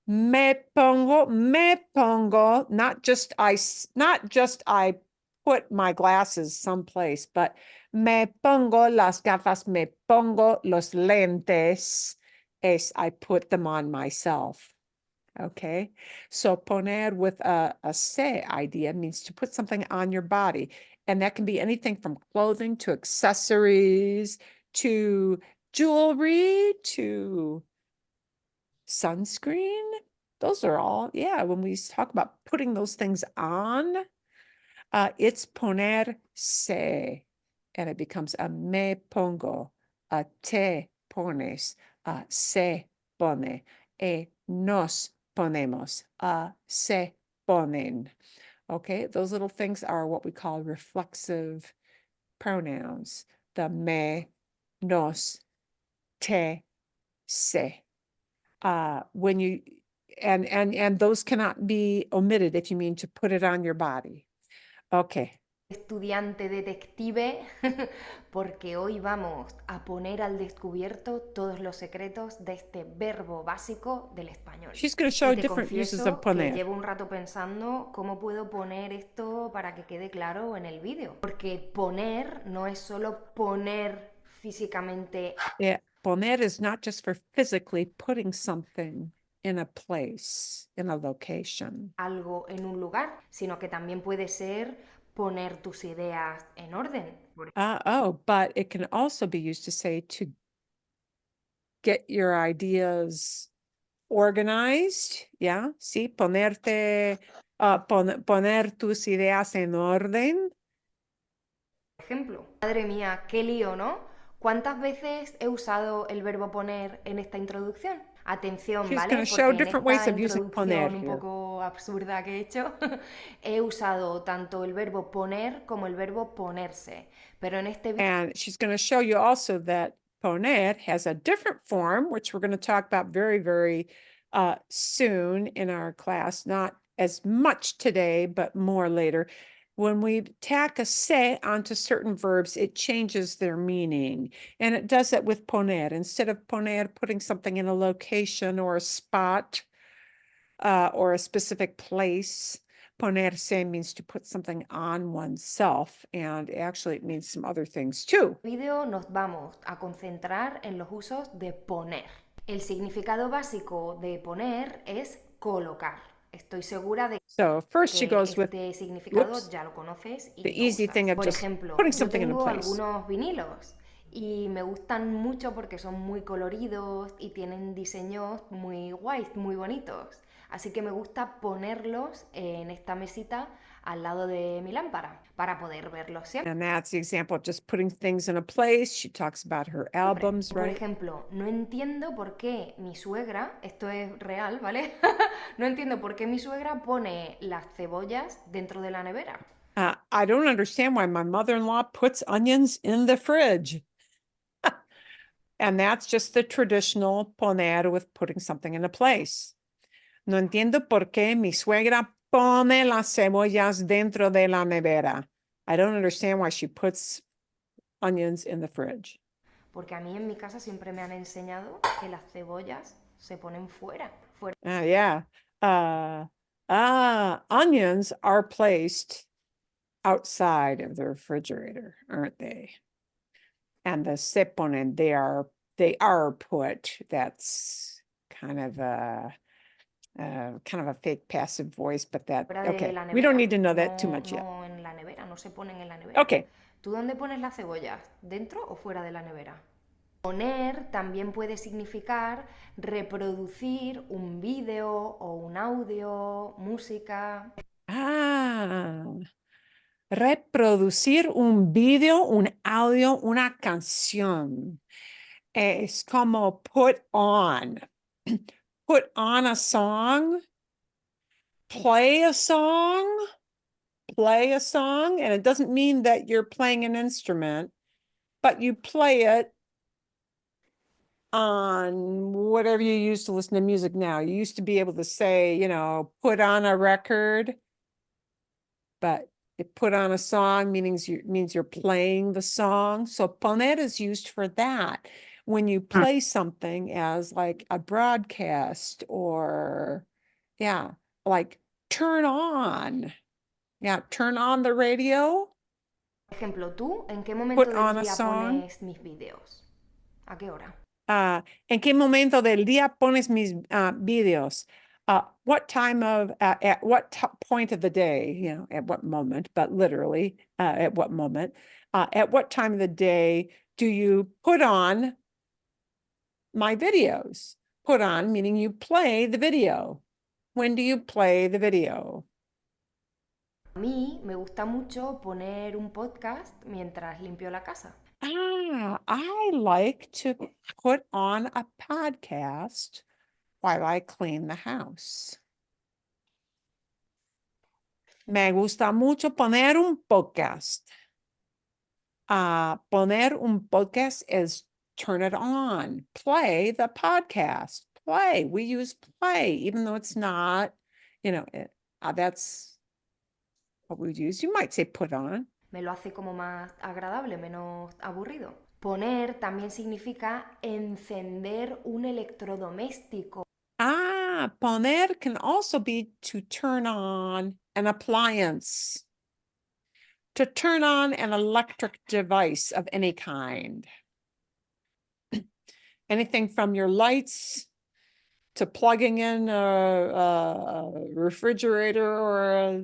[SPEAKER 2] me pongo, not just I put my glasses someplace, but me pongo las gafas, me pongo los lentes, es I put them on myself. Okay, so poner with a se idea means to put something on your body. And that can be anything from clothing to accessories to jewelry to sunscreen. Those are all, yeah, when we talk about putting those things on, it's ponerse. And it becomes a me pongo, a te pones, a se pone, e nos ponemos, se ponen. Okay, those little things are what we call reflexive pronouns. The me, nos, te, se. When you, and those cannot be omitted if you mean to put it on your body. Okay.
[SPEAKER 10] Estudiante detective, porque hoy vamos a poner al descubierto todos los secretos de este verbo básico del español.
[SPEAKER 2] She's going to show
[SPEAKER 10] Y te
[SPEAKER 2] different uses of
[SPEAKER 10] confieso que
[SPEAKER 2] poner.
[SPEAKER 10] llevo un rato pensando cómo puedo poner esto para que quede claro en el vídeo. Porque poner no es solo poner físicamente.
[SPEAKER 2] Yeah, poner is not just for physically putting something in a place, in a location.
[SPEAKER 10] Algo en un lugar, sino que también puede ser poner tus ideas en orden.
[SPEAKER 2] But it can also be used to say to get your ideas organized. Yeah, sí, poner tus ideas en orden.
[SPEAKER 10] Por ejemplo, madre mía, qué lío, ¿no? ¿Cuántas veces he usado el verbo poner en esta introducción? Atención,
[SPEAKER 2] She's
[SPEAKER 10] ¿vale?
[SPEAKER 2] gonna show
[SPEAKER 10] Porque en
[SPEAKER 2] different ways
[SPEAKER 10] esta
[SPEAKER 2] of using poner
[SPEAKER 10] introducción un
[SPEAKER 2] here.
[SPEAKER 10] poco absurda que he hecho, he usado tanto el verbo poner como el verbo ponerse. Pero en este
[SPEAKER 2] And she's going to show you also that poner has a different form, which we're going to talk about very, very soon in our class, not as much today, but more later. When we tack a se onto certain verbs, it changes their meaning. And it does that with poner. Instead of poner, putting something in a location or a spot or a specific place, ponerse means to put something on oneself, and actually it means some other things too.
[SPEAKER 10] vídeo nos vamos a concentrar en los usos de poner. El significado básico de poner es colocar. Estoy segura de
[SPEAKER 2] So first she
[SPEAKER 10] que
[SPEAKER 2] goes with
[SPEAKER 10] este significado
[SPEAKER 2] whoops,
[SPEAKER 10] ya lo conoces y
[SPEAKER 2] the
[SPEAKER 10] lo
[SPEAKER 2] easy
[SPEAKER 10] usas.
[SPEAKER 2] thing of
[SPEAKER 10] Por
[SPEAKER 2] just
[SPEAKER 10] ejemplo,
[SPEAKER 2] putting
[SPEAKER 10] yo
[SPEAKER 2] something in a
[SPEAKER 10] tengo
[SPEAKER 2] place.
[SPEAKER 10] algunos vinilos y me gustan mucho porque son muy coloridos y tienen diseños muy guays, muy bonitos. Así que me gusta ponerlos en esta mesita al lado de mi lámpara para poder verlos siempre.
[SPEAKER 2] And that's the example of just putting things in a place. She talks about her albums,
[SPEAKER 10] Por
[SPEAKER 2] right?
[SPEAKER 10] ejemplo, no entiendo por qué mi suegra, esto es real, ¿vale? No entiendo por qué mi suegra pone las cebollas dentro de la nevera.
[SPEAKER 2] I don't understand why my mother-in-law puts onions in the fridge. And that's just the traditional poner with putting something in a place. No entiendo por qué mi suegra pone las cebollas dentro de la nevera. I don't understand why she puts onions in the fridge.
[SPEAKER 10] Porque a mí en mi casa siempre me han enseñado que las cebollas se ponen fuera.
[SPEAKER 2] Yeah. Onions are placed outside of the refrigerator, aren't they? And the se ponen, they are put. That's kind of a fake passive voice, but that,
[SPEAKER 10] Fuera de
[SPEAKER 2] okay.
[SPEAKER 10] la
[SPEAKER 2] We don't
[SPEAKER 10] nevera,
[SPEAKER 2] need to know that too
[SPEAKER 10] no-
[SPEAKER 2] much yet.
[SPEAKER 10] No en la nevera, no se ponen en la nevera.
[SPEAKER 2] Okay.
[SPEAKER 10] ¿Tú dónde pones las cebollas? ¿Dentro o fuera de la nevera? Poner también puede significar reproducir un vídeo o un audio, música.
[SPEAKER 2] Reproducir un video, un audio, una canción. Es como put on. Put on a song. Play a song. Play a song. And it doesn't mean that you're playing an instrument, but you play it on whatever you use to listen to music now. You used to be able to say, you know, put on a record, but it put on a song means you're playing the song. So poner is used for that. When you play something as like a broadcast or, yeah, like turn on. Yeah, turn on the radio.
[SPEAKER 10] Por ejemplo, ¿tú en qué momento
[SPEAKER 2] Put
[SPEAKER 10] del
[SPEAKER 2] on a
[SPEAKER 10] día
[SPEAKER 2] song.
[SPEAKER 10] pones mis vídeos? ¿A qué hora?
[SPEAKER 2] ¿En qué momento del día pones mis videos? What time of, at what point of the day, you know, at what moment, but literally, at what moment, at what time of the day do you put on my videos? Put on, meaning you play the video. When do you play the video?
[SPEAKER 10] A mí me gusta mucho poner un podcast mientras limpio la casa.
[SPEAKER 2] I like to put on a podcast while I clean the house. Me gusta mucho poner un podcast. Poner un podcast is turn it on, play the podcast, play. We use play, even though it's not, you know, that's what we would use. You might say put on.
[SPEAKER 10] Me lo hace como más agradable, menos aburrido. Poner también significa encender un electrodoméstico.
[SPEAKER 2] Poner can also be to turn on an appliance, to turn on an electric device of any kind. Anything from your lights to plugging in a refrigerator or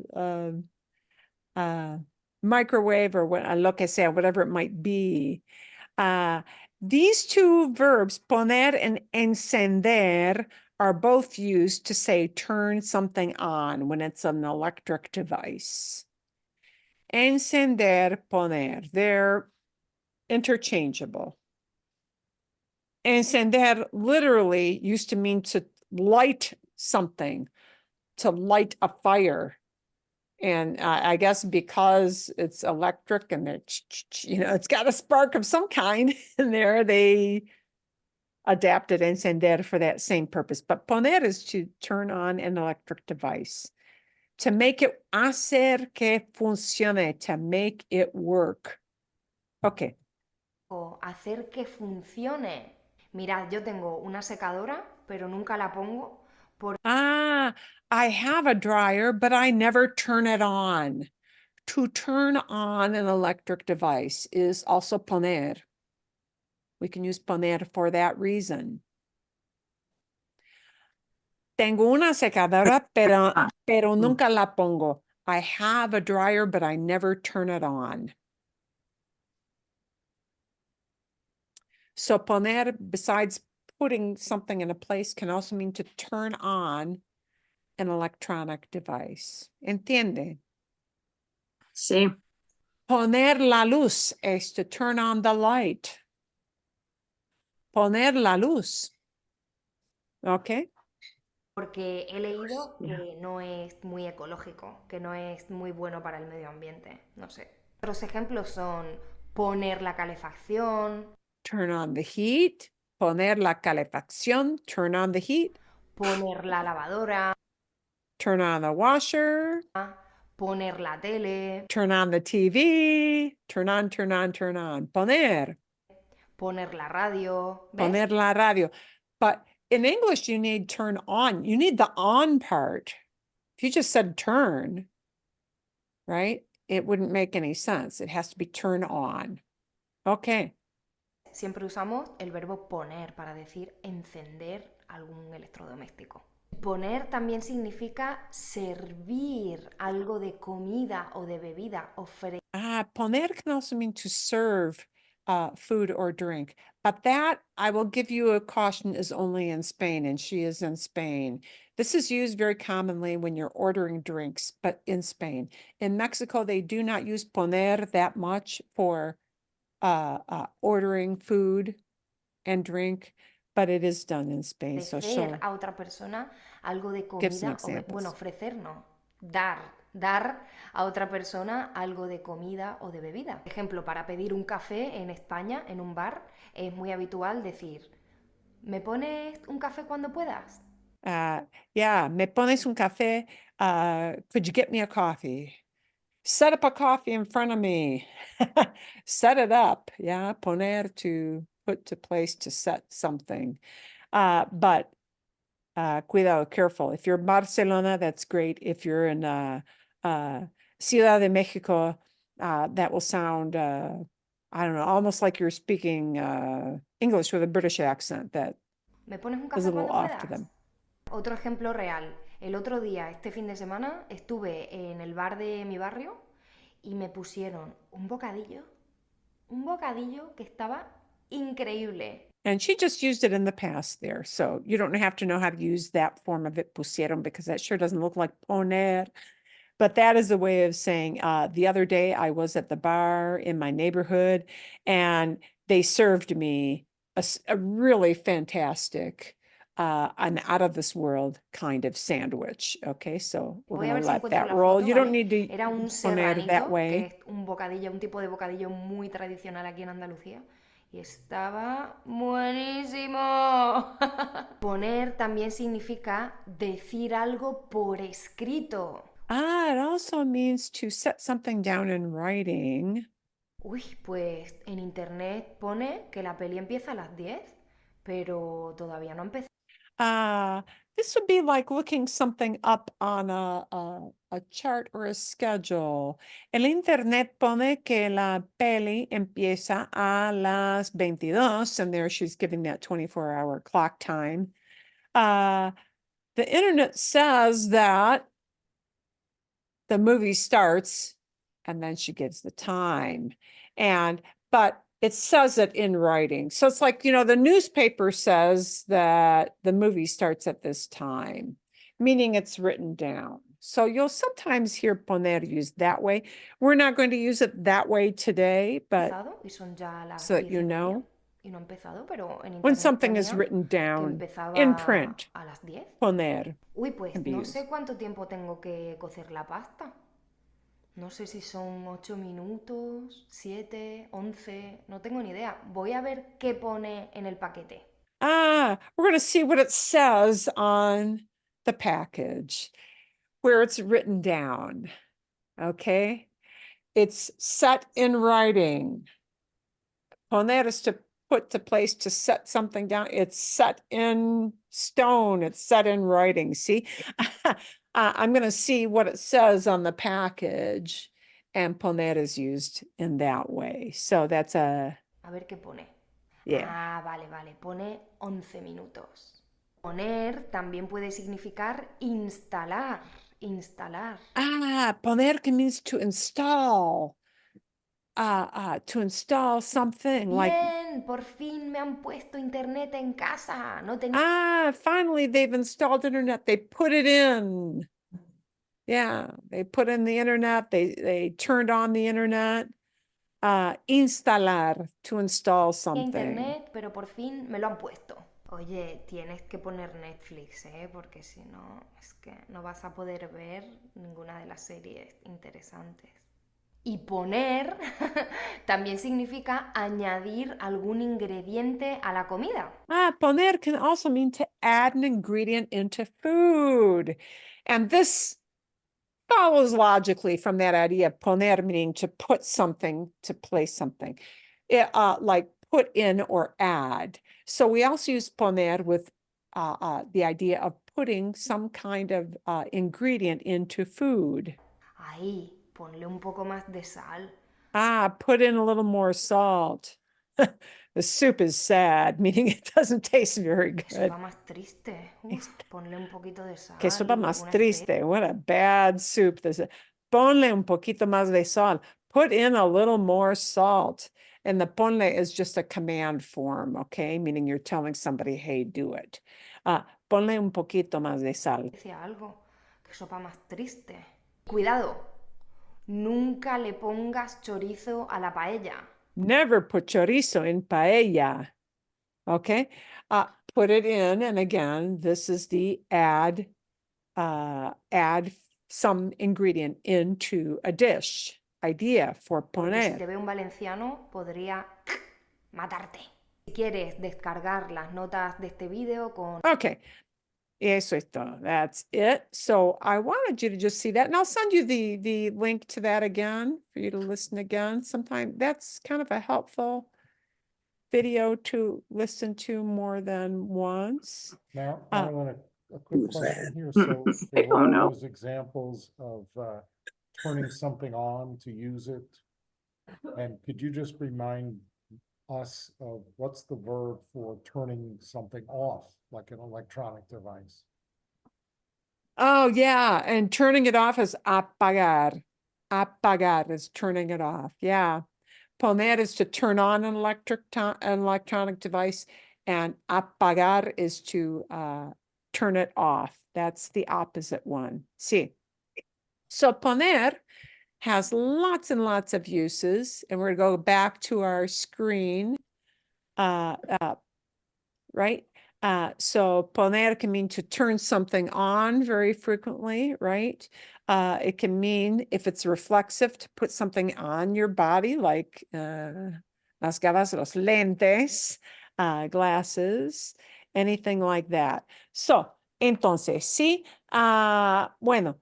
[SPEAKER 2] a microwave or what, lo que sea, whatever it might be. These two verbs, poner and encender, are both used to say turn something on when it's an electric device. Encender, poner, they're interchangeable. Encender literally used to mean to light something, to light a fire. And I guess because it's electric and it's got a spark of some kind in there, they adapted encender for that same purpose. But poner is to turn on an electric device, to make it hacer que funcione, to make it work. Okay.
[SPEAKER 10] O hacer que funcione. Mirad, yo tengo una secadora, pero nunca la pongo.
[SPEAKER 2] I have a dryer, but I never turn it on. To turn on an electric device is also poner. We can use poner for that reason. Tengo una secadora, pero nunca la pongo. I have a dryer, but I never turn it on. So poner, besides putting something in a place, can also mean to turn on an electronic device. ¿Entiende?
[SPEAKER 3] Sí.
[SPEAKER 2] Poner la luz es to turn on the light. Poner la luz. Okay.
[SPEAKER 10] Porque he leído que no es muy ecológico, que no es muy bueno para el medio ambiente. No sé. Otros ejemplos son poner la calefacción,
[SPEAKER 2] Turn on the heat. Poner la calefacción. Turn on the heat.
[SPEAKER 10] poner la lavadora,
[SPEAKER 2] Turn on the washer.
[SPEAKER 10] poner la tele,
[SPEAKER 2] Turn on the TV. Turn on, turn on, turn on. Poner.
[SPEAKER 10] poner la radio. ¿Ves?
[SPEAKER 2] Poner la radio. But in English, you need turn on. You need the on part. If you just said turn, right, it wouldn't make any sense. It has to be turn on. Okay.
[SPEAKER 10] Siempre usamos el verbo poner para decir encender algún electrodoméstico. Poner también significa servir algo de comida o de bebida, ofrecer.
[SPEAKER 2] Poner can also mean to serve food or drink. But that, I will give you a caution, is only in Spain, and she is in Spain. This is used very commonly when you're ordering drinks, but in Spain. In Mexico, they do not use poner that much for ordering food and drink, but it is done in Spain. So
[SPEAKER 10] Ofrecer a otra persona algo de
[SPEAKER 2] give some
[SPEAKER 10] comida, bueno,
[SPEAKER 2] examples.
[SPEAKER 10] ofrecer no, dar a otra persona algo de comida o de bebida. Por ejemplo, para pedir un café en España, en un bar, es muy habitual decir, ¿me pones un café cuando puedas?
[SPEAKER 2] Yeah, me pones un café? Could you get me a coffee? Set up a coffee in front of me. Set it up. Yeah, poner, to put to place, to set something. But cuidado, careful. If you're Barcelona, that's great. If you're in Ciudad de Mexico, that will sound, I don't know, almost like you're speaking English with a British accent. That
[SPEAKER 10] ¿Me pones un
[SPEAKER 2] is a
[SPEAKER 10] café
[SPEAKER 2] little
[SPEAKER 10] cuando
[SPEAKER 2] off to
[SPEAKER 10] puedas?
[SPEAKER 2] them.
[SPEAKER 10] Otro ejemplo real. El otro día, este fin de semana, estuve en el bar de mi barrio y me pusieron un bocadillo que estaba increíble.
[SPEAKER 2] And she just used it in the past there. So you don't have to know how to use that form of it, pusieron, because that sure doesn't look like poner. But that is a way of saying, the other day I was at the bar in my neighborhood and they served me a really fantastic, an out of this world kind of sandwich. Okay, so we're
[SPEAKER 10] Voy a
[SPEAKER 2] going
[SPEAKER 10] ver
[SPEAKER 2] to
[SPEAKER 10] si
[SPEAKER 2] let
[SPEAKER 10] encuentro
[SPEAKER 2] that
[SPEAKER 10] la
[SPEAKER 2] roll.
[SPEAKER 10] foto,
[SPEAKER 2] You don't
[SPEAKER 10] ¿vale?
[SPEAKER 2] need to
[SPEAKER 10] Era un
[SPEAKER 2] poner that
[SPEAKER 10] serranito, que
[SPEAKER 2] way.
[SPEAKER 10] es un bocadillo, un tipo de bocadillo muy tradicional aquí en Andalucía. Y estaba buenísimo. Poner también significa decir algo por escrito.
[SPEAKER 2] It also means to set something down in writing.
[SPEAKER 10] Uy, pues en internet pone que la peli empieza a las 10, pero todavía no ha empezado.
[SPEAKER 2] This would be like looking something up on a chart or a schedule. El internet pone que la peli empieza a las 22, and there she's giving that 24-hour clock time. The internet says that the movie starts and then she gives the time. But it says it in writing. So it's like, the newspaper says that the movie starts at this time, meaning it's written down. So you'll sometimes hear poner used that way. We're not going to use it that way today, but
[SPEAKER 10] Y son ya las
[SPEAKER 2] so that
[SPEAKER 10] 10:30 y no he empezado, pero en
[SPEAKER 2] when
[SPEAKER 10] internet
[SPEAKER 2] something is
[SPEAKER 10] ponía
[SPEAKER 2] written
[SPEAKER 10] que
[SPEAKER 2] down
[SPEAKER 10] empezaba
[SPEAKER 2] in print,
[SPEAKER 10] a las 10.
[SPEAKER 2] poner
[SPEAKER 10] Uy, pues
[SPEAKER 2] can be
[SPEAKER 10] no
[SPEAKER 2] used.
[SPEAKER 10] sé cuánto tiempo tengo que cocer la pasta. No sé si son 8 minutos, 7, 11, no tengo ni idea. Voy a ver qué pone en el paquete.
[SPEAKER 2] We're going to see what it says on the package, where it's written down. Okay. It's set in writing. Poner is to put to place, to set something down. It's set in stone. It's set in writing. See, I'm going to see what it says on the package, and poner is used in that way. So that's
[SPEAKER 10] A ver qué pone.
[SPEAKER 2] yeah.
[SPEAKER 10] Ah, vale, pone 11 minutos. Poner también puede significar instalar, instalar.
[SPEAKER 2] Poner means to install. To install something like.
[SPEAKER 10] Bien, por fin me han puesto internet en casa. No tenía
[SPEAKER 2] Finally they've installed internet. They put it in. Yeah, they put in the internet. They turned on the internet. Instalar, to install something.
[SPEAKER 10] internet, pero por fin me lo han puesto. Oye, tienes que poner Netflix, porque si no, es que no vas a poder ver ninguna de las series interesantes. Y poner también significa añadir algún ingrediente a la comida.
[SPEAKER 2] Poner can also mean to add an ingredient into food. And this follows logically from that idea of poner meaning to put something, to place something. Like put in or add. So we also use poner with the idea of putting some kind of ingredient into food.
[SPEAKER 10] Ahí, ponle un poco más de sal.
[SPEAKER 2] Put in a little more salt. The soup is sad, meaning it doesn't taste very
[SPEAKER 10] Que
[SPEAKER 2] good.
[SPEAKER 10] sopa más triste. Uf, ponle un poquito de sal.
[SPEAKER 2] Que sopa más
[SPEAKER 10] alguna
[SPEAKER 2] triste. What a bad soup this is. Ponle un poquito más de sal. Put in a little more salt. And the ponle is just a command form, okay? Meaning you're telling somebody, hey, do it. Ponle un poquito más de sal.
[SPEAKER 10] Decía algo. Que sopa más triste. Cuidado. Nunca le pongas chorizo a la paella.
[SPEAKER 2] Never put chorizo in paella. Okay, put it in, and again, this is the add some ingredient into a dish idea for
[SPEAKER 10] Porque si
[SPEAKER 2] poner.
[SPEAKER 10] te ve un valenciano, podría matarte. Si quieres descargar las notas de este vídeo con
[SPEAKER 2] Okay, eso es todo. That's it. So I wanted you to just see that, and I'll send you the link to that again for you to listen again sometime. That's kind of a helpful video to listen to more than once.
[SPEAKER 6] Now,
[SPEAKER 2] Uh,
[SPEAKER 6] Marilyn, a quick
[SPEAKER 1] Who's
[SPEAKER 6] question
[SPEAKER 1] that?
[SPEAKER 6] here. So
[SPEAKER 3] I
[SPEAKER 6] there were
[SPEAKER 3] don't
[SPEAKER 6] all
[SPEAKER 3] know.
[SPEAKER 6] those examples of turning something on to use it. And could you just remind us of what's the verb for turning something off, like an electronic device?
[SPEAKER 2] Oh, yeah, and turning it off is apagar. Apagar is turning it off, yeah. Poner is to turn on an electronic device, and apagar is to turn it off. That's the opposite one. See, so poner has lots and lots of uses, and we're going to go back to our screen, right? So poner can mean to turn something on very frequently, right? It can mean, if it's reflexive, to put something on your body, like las gafas, los lentes, glasses, anything like that. So, entonces, sí, bueno,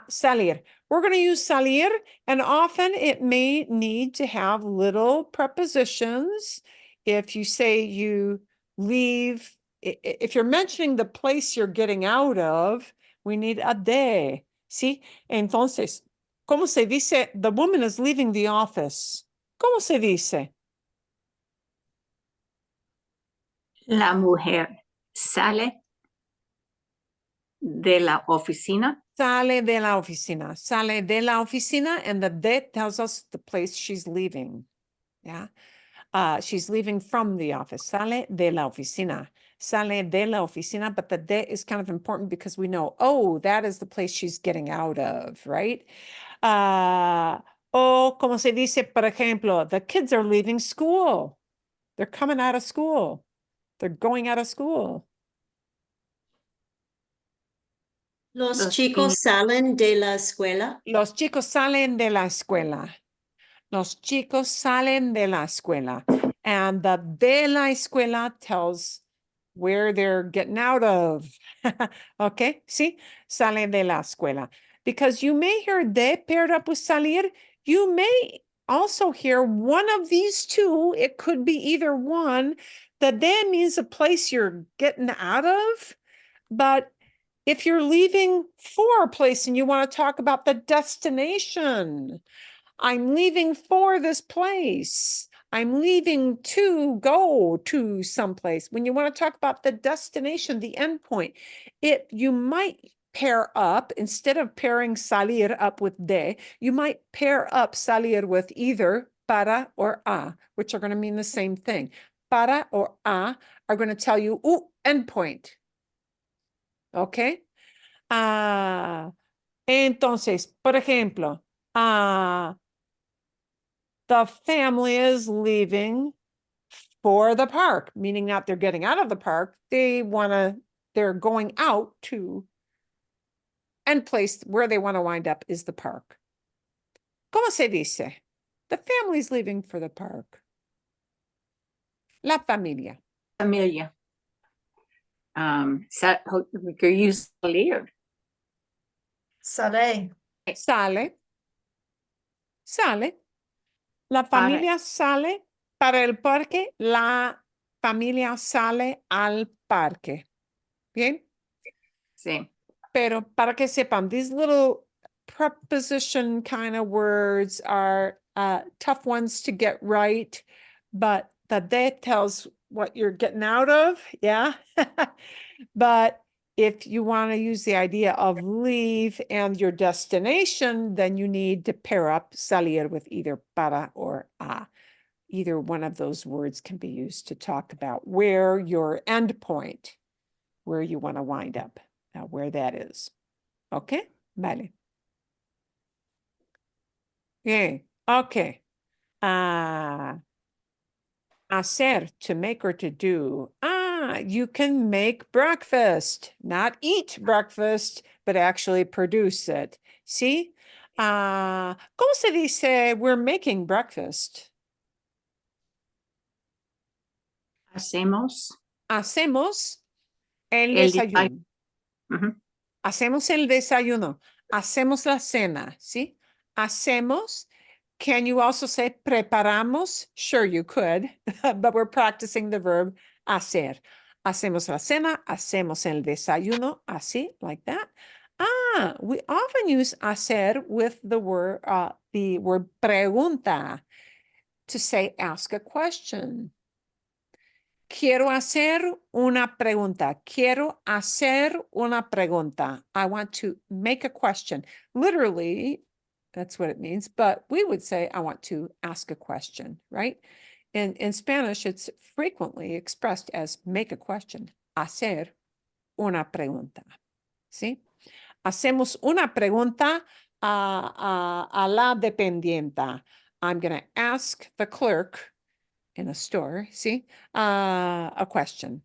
[SPEAKER 2] salir. We're going to use salir, and often it may need to have little prepositions. If you say you leave, if you're mentioning the place you're getting out of, we need a de. ¿Sí? Entonces, ¿cómo se dice? The woman is leaving the office. ¿Cómo se dice?
[SPEAKER 3] La mujer sale de la oficina.
[SPEAKER 2] Sale de la oficina. Sale de la oficina, and the de tells us the place she's leaving. Yeah. She's leaving from the office. Sale de la oficina. Sale de la oficina, but the de is kind of important because we know, oh, that is the place she's getting out of, right? O como se dice, por ejemplo, the kids are leaving school. They're coming out of school. They're going out of school.
[SPEAKER 8] Los
[SPEAKER 3] Los
[SPEAKER 8] chicos salen de la escuela.
[SPEAKER 2] Los chicos salen de la escuela. Los chicos salen de la escuela. And the de la escuela tells where they're getting out of. Okay, see? Salen de la escuela. Because you may hear de paired up with salir. You may also hear one of these two. It could be either one. The de means a place you're getting out of. But if you're leaving for a place and you want to talk about the destination, I'm leaving for this place. I'm leaving to go to someplace. When you want to talk about the destination, the end point, you might pair up, instead of pairing salir up with de, you might pair up salir with either para or a, which are going to mean the same thing. Para or a are going to tell you, end point. Okay. Entonces, por ejemplo, the family is leaving for the park, meaning not they're getting out of the park. They're going out to, end place where they want to wind up is the park. ¿Cómo se dice? The family's leaving for the park. La familia.
[SPEAKER 3] Familia. We could use salir.
[SPEAKER 5] Sale.
[SPEAKER 2] Sale. Sale. La familia sale para el parque. La familia sale al parque. Bien.
[SPEAKER 3] Sí.
[SPEAKER 2] Pero para que sepan, these little preposition kind of words are tough ones to get right, but the de tells what you're getting out of, yeah? But if you want to use the idea of leave and your destination, then you need to pair up salir with either para or a. Either one of those words can be used to talk about where your end point, where you want to wind up, where that is. Okay? Vale. Bien. Okay. Hacer, to make or to do. You can make breakfast, not eat breakfast, but actually produce it. See? ¿Cómo se dice we're making breakfast?
[SPEAKER 3] Hacemos
[SPEAKER 2] Hacemos el
[SPEAKER 3] el
[SPEAKER 2] desayuno.
[SPEAKER 3] Ujú.
[SPEAKER 2] Hacemos el desayuno. Hacemos la cena, ¿sí? Hacemos. Can you also say preparamos? Sure, you could, but we're practicing the verb hacer. Hacemos la cena, hacemos el desayuno, así, like that. We often use hacer with the word pregunta to say ask a question. Quiero hacer una pregunta. Quiero hacer una pregunta. I want to make a question. Literally, that's what it means, but we would say, I want to ask a question, right? In Spanish, it's frequently expressed as make a question. Hacer una pregunta. ¿Sí? Hacemos una pregunta a la dependienta. I'm going to ask the clerk in a store, see, a question,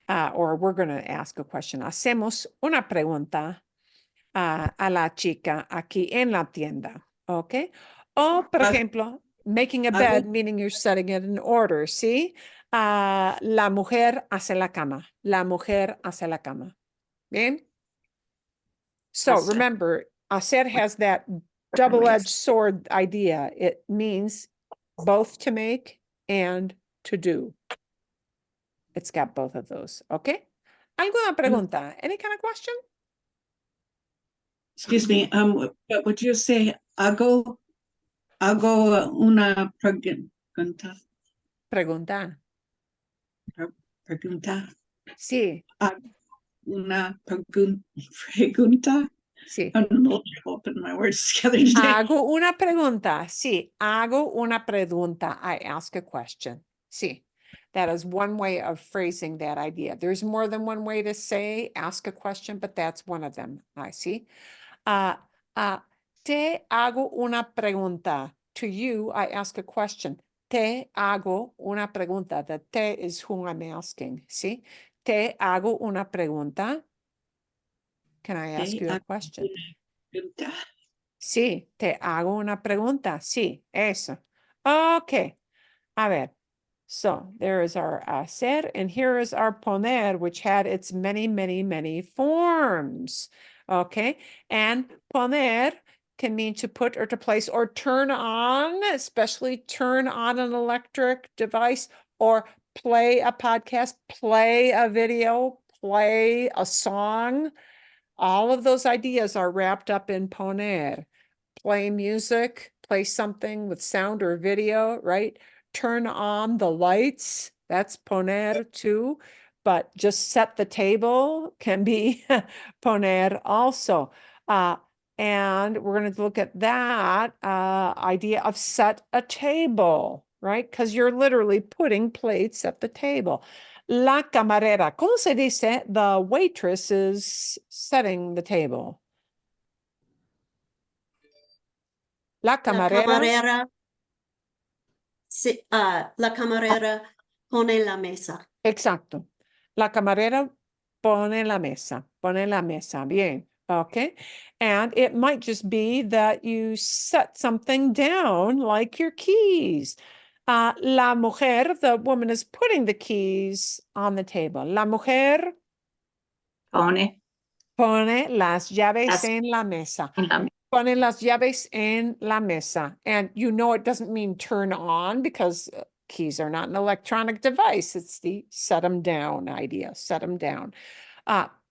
[SPEAKER 2] or we're going to ask a question. Hacemos una pregunta a la chica aquí en la tienda, okay? O, por ejemplo, making a bed, meaning you're setting it in order, see? La mujer hace la cama. La mujer hace la cama. Bien? So
[SPEAKER 3] Hacer.
[SPEAKER 2] remember, hacer has that double-edged sword idea. It means both to make and to do. It's got both of those, okay? ¿Alguna pregunta? Any kind of question?
[SPEAKER 7] Excuse me, what would you say? Hago una pregunta.
[SPEAKER 2] Pregunta.
[SPEAKER 7] Pregunta.
[SPEAKER 2] Sí.
[SPEAKER 7] una pregunta.
[SPEAKER 2] Sí.
[SPEAKER 7] I don't know if I opened my words together today.
[SPEAKER 2] Hago una pregunta. Sí, hago una pregunta. I ask a question. Sí, that is one way of phrasing that idea. There's more than one way to say ask a question, but that's one of them. I see. Te hago una pregunta. To you, I ask a question. Te hago una pregunta. The te is who I'm asking. See? Te hago una pregunta. Can I ask
[SPEAKER 7] Te
[SPEAKER 2] you a
[SPEAKER 7] hago
[SPEAKER 2] question?
[SPEAKER 7] Pregunta.
[SPEAKER 2] Sí, te hago una pregunta. Sí, eso. Okay. A ver. So there is our hacer, and here is our poner, which had its many, many, many forms. Okay. And poner can mean to put or to place or turn on, especially turn on an electric device or play a podcast, play a video, play a song. All of those ideas are wrapped up in poner. Play music, play something with sound or video, right? Turn on the lights, that's poner too. But just set the table can be poner also. And we're going to look at that idea of set a table, right? Because you're literally putting plates at the table. La camarera, ¿cómo se dice? The waitress is setting the table. La camarera.
[SPEAKER 8] La camarera pone la mesa.
[SPEAKER 2] Exacto. La camarera pone la mesa. Bien. Okay. And it might just be that you set something down like your keys. La mujer, the woman is putting the keys on the table. La mujer
[SPEAKER 3] Pone
[SPEAKER 2] pone las llaves
[SPEAKER 3] Las-
[SPEAKER 2] en la mesa.
[SPEAKER 3] en la
[SPEAKER 2] Pone las llaves en la mesa. And you know it doesn't mean turn on because keys are not an electronic device. It's the set them down idea, set them down.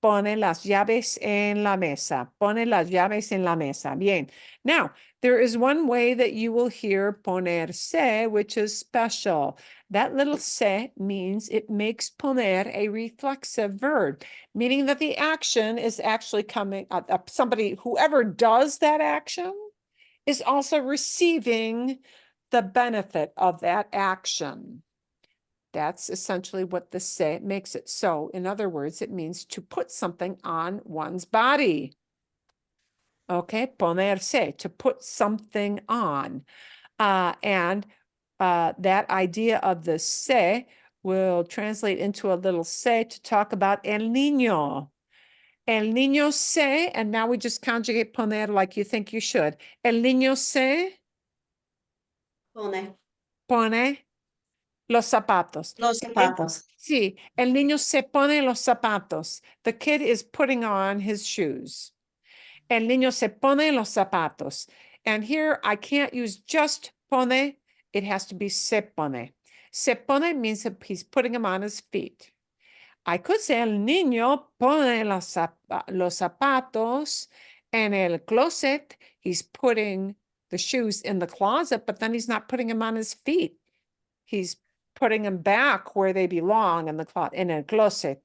[SPEAKER 2] Pone las llaves en la mesa. Pone las llaves en la mesa. Bien. Now, there is one way that you will hear ponerse, which is special. That little se means it makes poner a reflexive verb, meaning that the action is actually coming, somebody, whoever does that action is also receiving the benefit of that action. That's essentially what the se makes it. So, in other words, it means to put something on one's body. Okay, ponerse, to put something on. And that idea of the se will translate into a little se to talk about el niño. El niño se, and now we just conjugate poner like you think you should. El niño se pone los zapatos.
[SPEAKER 8] Los zapatos.
[SPEAKER 2] Sí, el niño se pone los zapatos. The kid is putting on his shoes. El niño se pone los zapatos. And here I can't use just pone. It has to be se pone. Se pone means that he's putting them on his feet. I could say el niño pone los zapatos en el closet. He's putting the shoes in the closet, but then he's not putting them on his feet. He's putting them back where they belong in el closet.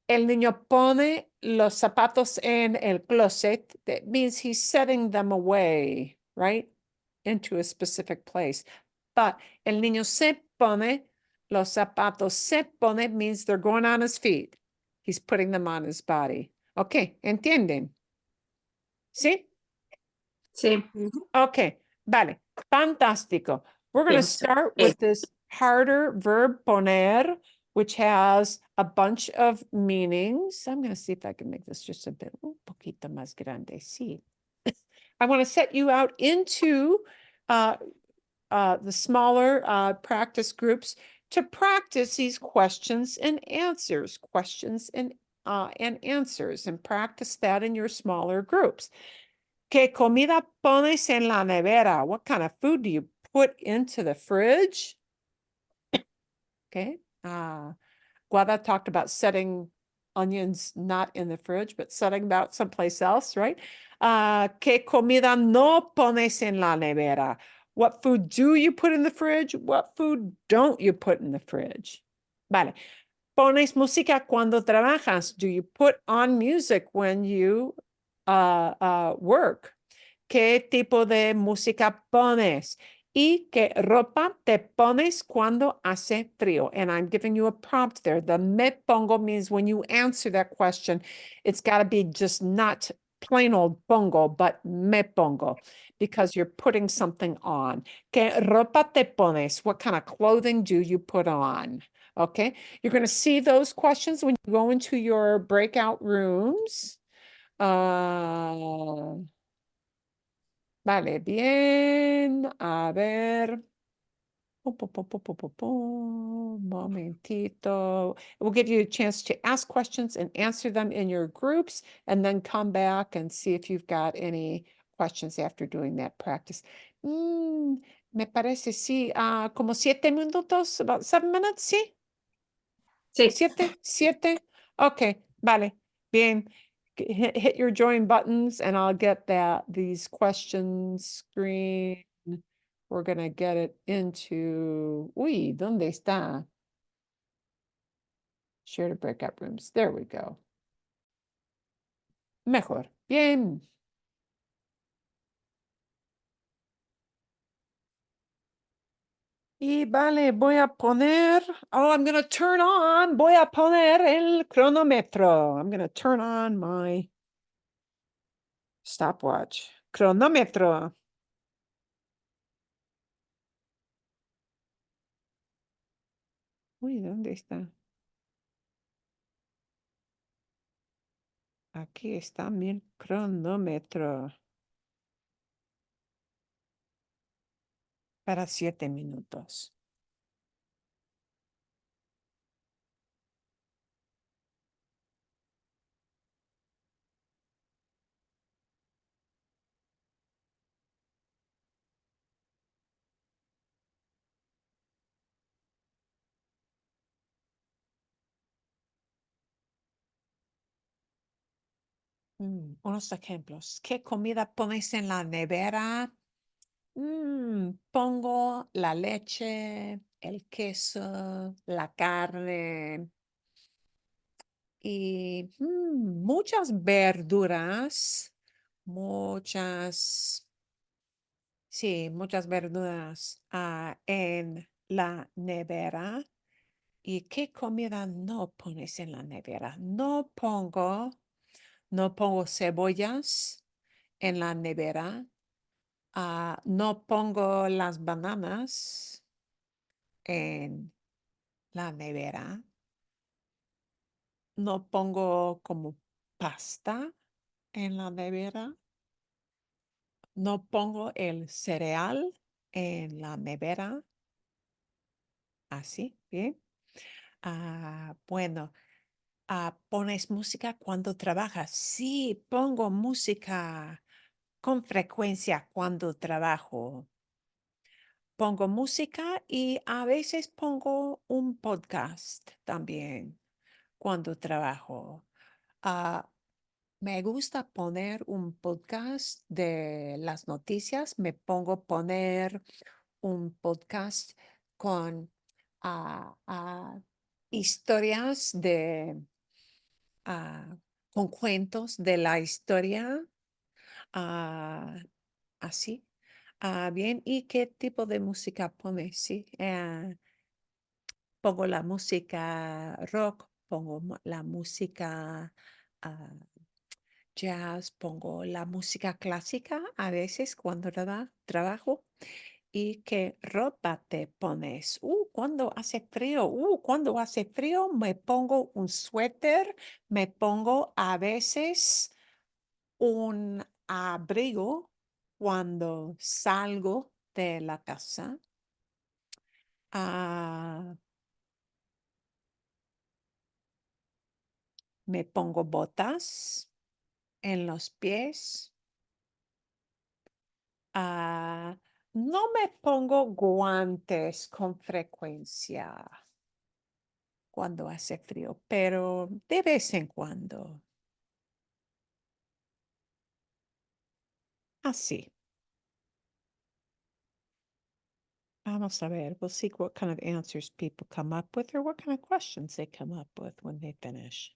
[SPEAKER 2] El niño pone los zapatos en el closet. That means he's setting them away, right? Into a specific place. But el niño se pone los zapatos. Se pone means they're going on his feet. He's putting them on his body. Okay, ¿entienden? ¿Sí?
[SPEAKER 3] Sí.
[SPEAKER 2] Okay, vale. Fantástico. We're going to
[SPEAKER 3] Yes.
[SPEAKER 2] start
[SPEAKER 3] Okay.
[SPEAKER 2] with this harder verb poner, which has a bunch of meanings. I'm going to see if I can make this just a bit, un poquito más grande. Sí. I want to set you out into the smaller practice groups to practice these questions and answers, and answers, and practice that in your smaller groups. ¿Qué comida pones en la nevera? What kind of food do you put into the fridge? Okay. Guada talked about setting onions not in the fridge, but setting about someplace else, right? ¿Qué comida no pones en la nevera? What food do you put in the fridge? What food don't you put in the fridge? Vale. pones música cuando trabajas? Do you put on music when you work? ¿Qué tipo de música pones? ¿Y qué ropa te pones cuando hace frío? And I'm giving you a prompt there. The me pongo means when you answer that question, it's got to be just not plain old pongo, but me pongo, because you're putting something on. ¿Qué ropa te pones? What kind of clothing do you put on? Okay, you're going to see those questions when you go into your breakout rooms. Vale, bien. A ver. Momentito. We'll give you a chance to ask questions and answer them in your groups, and then come back and see if you've got any questions after doing that practice. Me parece, sí, como 7 minutos, about 7 minutes, ¿sí?
[SPEAKER 3] Sí.
[SPEAKER 2] 7. Okay, vale, bien. Hit your join buttons and I'll get these questions screen. We're gonna get it into, uy, ¿dónde está? Share to breakout rooms. There we go. Mejor. Bien. Y vale, voy a poner, I'm gonna turn on, voy a poner el cronómetro. I'm gonna turn on my stopwatch. Cronómetro. Uy, ¿dónde está? Aquí está mi cronómetro. Para 7 minutos. Unos ejemplos. ¿Qué comida pones en la nevera? Pongo la leche, el queso, la carne y muchas verduras. Muchas verduras en la nevera. ¿Y qué comida no pones en la nevera? No pongo cebollas en la nevera. No pongo las bananas en la nevera. No pongo como pasta en la nevera. No pongo el cereal en la nevera. Así, bien. Bueno, ¿pones música cuando trabajas? Sí, pongo música con frecuencia cuando trabajo. Pongo música y a veces pongo un podcast también cuando trabajo. Me gusta poner un podcast de las noticias. Me pongo a poner un podcast con historias con cuentos de la historia. Así. Bien, ¿y qué tipo de música pones? Sí, pongo la música rock, pongo la música jazz, pongo la música clásica a veces cuando trabajo. ¿Y qué ropa te pones? Cuando hace frío, cuando hace frío me pongo un suéter, me pongo a veces un abrigo cuando salgo de la casa. Me pongo botas en los pies. No me pongo guantes con frecuencia cuando hace frío, pero de vez en cuando. Así. Vamos a ver. We'll see what kind of answers people come up with or what kind of questions they come up with when they finish.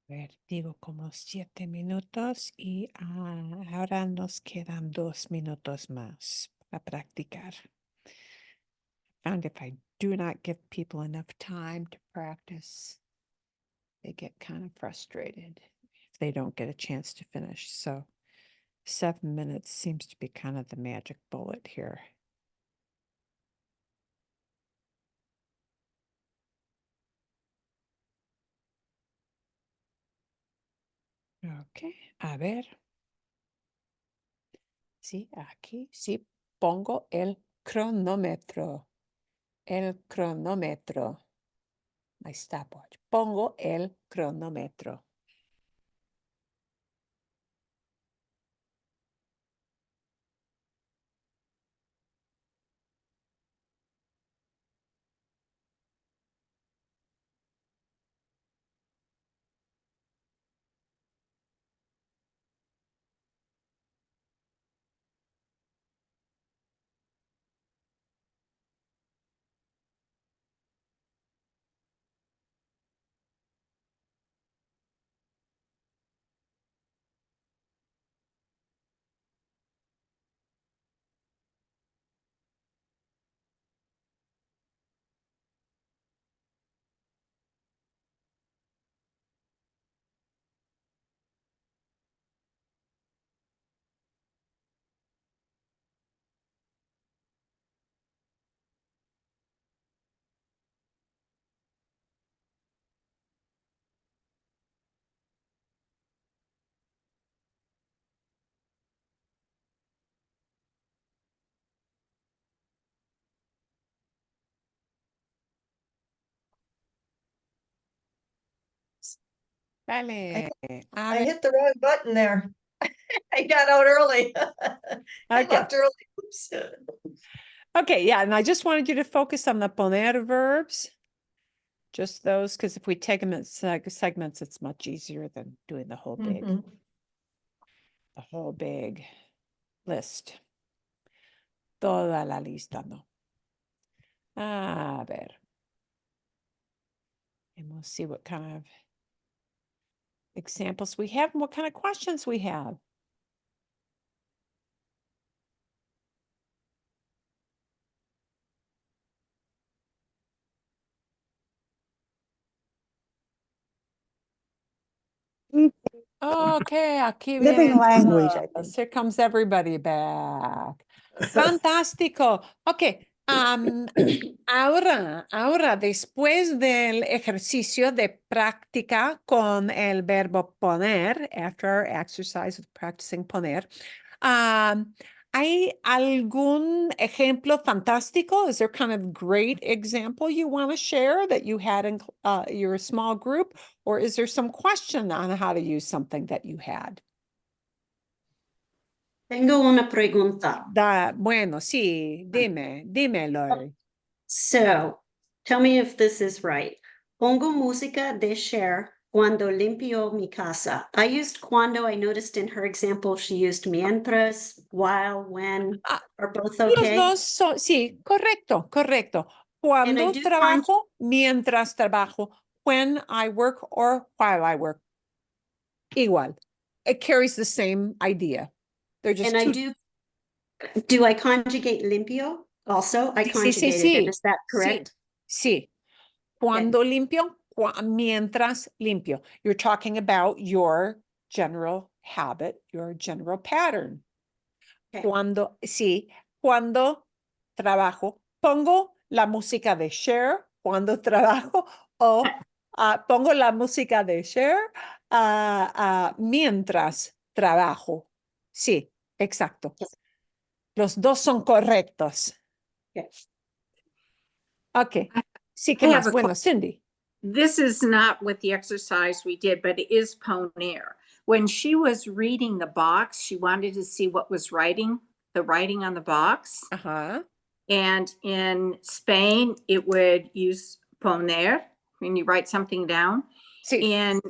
[SPEAKER 2] Ver, digo como 7 minutos y ahora nos quedan 2 minutos más para practicar. Found if I do not give people enough time to practice, they get kind of frustrated if they don't get a chance to finish. So 7 minutes seems to be kind of the magic bullet here. Ok, a ver. Sí, aquí sí pongo el cronómetro. El cronómetro. My stopwatch. Pongo el cronómetro. Vale. A
[SPEAKER 5] I
[SPEAKER 2] ver.
[SPEAKER 5] hit the wrong button there. I got out early. I
[SPEAKER 2] Okay.
[SPEAKER 5] left early. Oops.
[SPEAKER 2] Okay, yeah, and I just wanted you to focus on the poner verbs. Just those, because if we take them in segments, it's much easier than doing the whole
[SPEAKER 5] Mhm.
[SPEAKER 2] big list. Toda la lista, no. A ver. And we'll see what kind of examples we have and what kind of questions we have. Okay, aquí
[SPEAKER 1] Living
[SPEAKER 2] viene.
[SPEAKER 1] language, I think.
[SPEAKER 2] Here comes everybody back. Fantástico. Ok. Ahora, después del ejercicio de práctica con el verbo poner, after our exercise of practicing poner, ¿hay algún ejemplo fantástico? Is there kind of great example you want to share that you had in your small group? Or is there some question on how to use something that you had?
[SPEAKER 8] Tengo una pregunta.
[SPEAKER 2] Bueno, sí, dímelo.
[SPEAKER 8] So, tell me if this is right. Pongo música de Cher cuando limpio mi casa. I used cuando. I noticed in her example she used mientras, while, when,
[SPEAKER 2] Ah,
[SPEAKER 8] are both
[SPEAKER 2] Los
[SPEAKER 8] okay.
[SPEAKER 2] dos son, sí, correcto, correcto. Cuando
[SPEAKER 8] do
[SPEAKER 2] trabajo, mientras trabajo, when I work or while I work. Igual. It carries the same idea. They're just
[SPEAKER 8] And I
[SPEAKER 2] two.
[SPEAKER 8] do I conjugate limpio also? I
[SPEAKER 2] Sí, sí,
[SPEAKER 8] conjugated it.
[SPEAKER 2] sí,
[SPEAKER 8] Is that
[SPEAKER 2] sí,
[SPEAKER 8] correct?
[SPEAKER 2] sí. Cuando limpio, mientras limpio. You're talking about your general habit, your general pattern.
[SPEAKER 8] Okay.
[SPEAKER 2] Cuando trabajo, pongo la música de Cher cuando trabajo o pongo la música de Cher mientras trabajo. Sí, exacto.
[SPEAKER 8] Yes.
[SPEAKER 2] Los dos son correctos.
[SPEAKER 8] Okay.
[SPEAKER 2] Ok. Sí,
[SPEAKER 3] I
[SPEAKER 2] ¿qué
[SPEAKER 3] have
[SPEAKER 2] más?
[SPEAKER 3] a
[SPEAKER 2] Bueno, Cindy.
[SPEAKER 3] This is not with the exercise we did, but it is poner. When she was reading the box, she wanted to see what was the writing on the box.
[SPEAKER 2] Ajá.
[SPEAKER 3] And in Spain, it would use poner when you write something down.
[SPEAKER 2] Sí.
[SPEAKER 3] In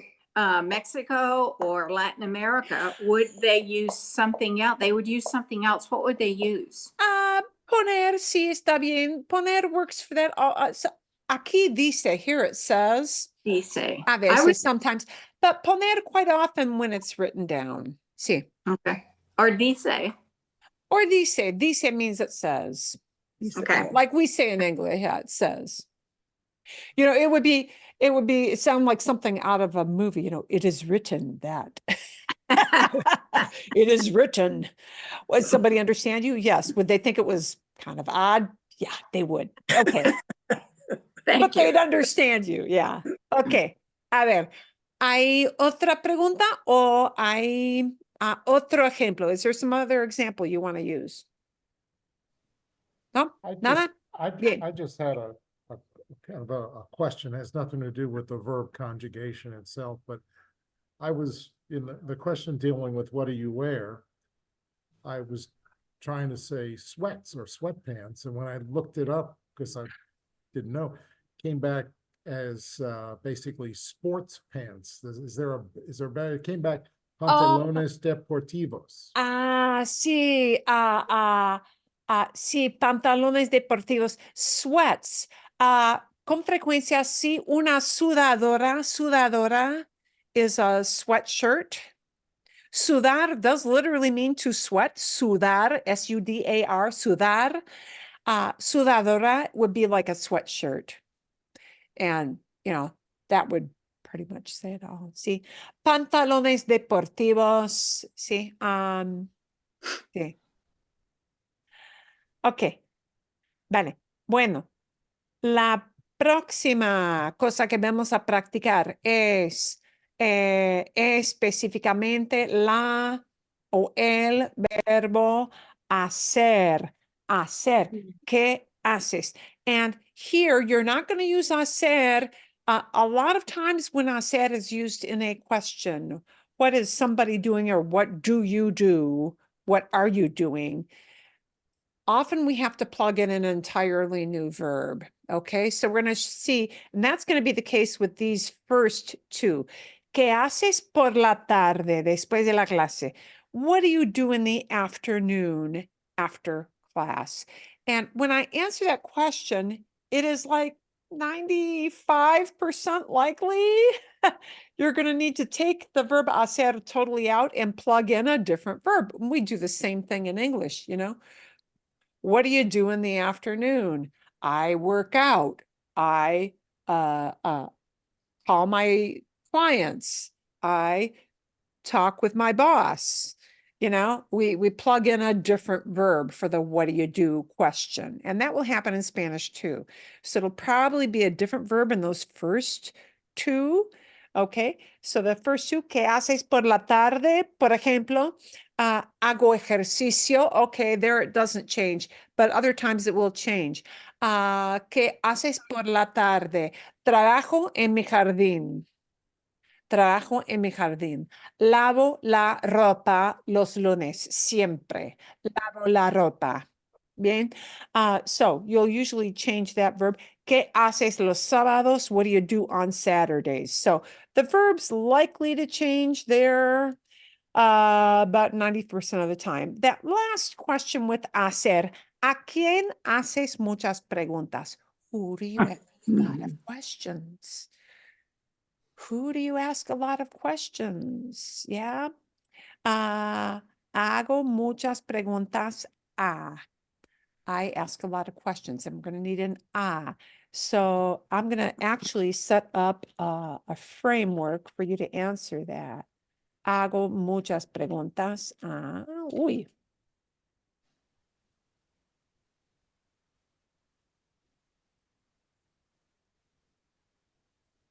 [SPEAKER 3] Mexico or Latin America, would they use something else? They would use something else. What would they use?
[SPEAKER 2] Poner, sí, está bien. Poner works for that. Aquí dice, here it says,
[SPEAKER 3] Dice.
[SPEAKER 2] a
[SPEAKER 3] I
[SPEAKER 2] veces,
[SPEAKER 3] would,
[SPEAKER 2] sometimes, but poner quite often when it's written down. Sí.
[SPEAKER 3] okay. Or dice.
[SPEAKER 2] Or dice means it says.
[SPEAKER 3] Okay.
[SPEAKER 2] Like we say in English, yeah, it says. You know, it sound like something out of a movie, you know, it is written that. It is written. Would somebody understand you? Yes. Would they think it was kind of odd? Yeah, they would. Okay.
[SPEAKER 3] Thank
[SPEAKER 2] But
[SPEAKER 3] you.
[SPEAKER 2] they'd understand you. Yeah. Okay. A ver, ¿hay otra pregunta o hay otro ejemplo? Is there some other example you want to use? No? Nada? Bien.
[SPEAKER 6] I just had a kind of a question. It has nothing to do with the verb conjugation itself, but I was in the question dealing with what do you wear? I was trying to say sweats or sweatpants, and when I looked it up, because I didn't know, came back as basically sports pants. Is there better? It came back pantalones deportivos.
[SPEAKER 2] Sí, sí, pantalones deportivos, sweats. Con frecuencia, sí, una sudadora is a sweatshirt. Sudar does literally mean to sweat. Sudar, S-U-D-A-R, sudar. Sudadora would be like a sweatshirt. And, you know, that would pretty much say it all. Sí. Pantalones deportivos. Sí. Sí. Ok. Vale. Bueno, la próxima cosa que vamos a practicar es específicamente la o el verbo hacer. Hacer. ¿Qué haces? And here you're not going to use hacer. A lot of times when hacer is used in a question, what is somebody doing or what do you do? What are you doing? Often we have to plug in an entirely new verb. Okay, so we're going to see, and that's going to be the case with these first two. ¿Qué haces por la tarde después de la clase? What do you do in the afternoon after class? And when I answer that question, it is like 95% likely you're going to need to take the verb hacer totally out and plug in a different verb. We do the same thing in English, you know. What do you do in the afternoon? I work out. I call my clients. I talk with my boss. You know, we plug in a different verb for the what do you do question. And that will happen in Spanish too. So it'll probably be a different verb in those first two. Okay, so the first two, ¿qué haces por la tarde? Por ejemplo, hago ejercicio. Okay, there it doesn't change, but other times it will change. ¿Qué haces por la tarde? Trabajo en mi jardín. Trabajo en mi jardín. Lavo la ropa los lunes, siempre. Lavo la ropa. Bien. So you'll usually change that verb. ¿Qué haces los sábados? What do you do on Saturdays? So the verb's likely to change there about 90% of the time. That last question with hacer, ¿a quién haces muchas preguntas? Who do you ask a lot of questions? Who do you ask a lot of questions? Yeah. Hago muchas preguntas a. I ask a lot of questions. I'm going to need an a. So I'm going to actually set up a framework for you to answer that. Hago muchas preguntas. Uy.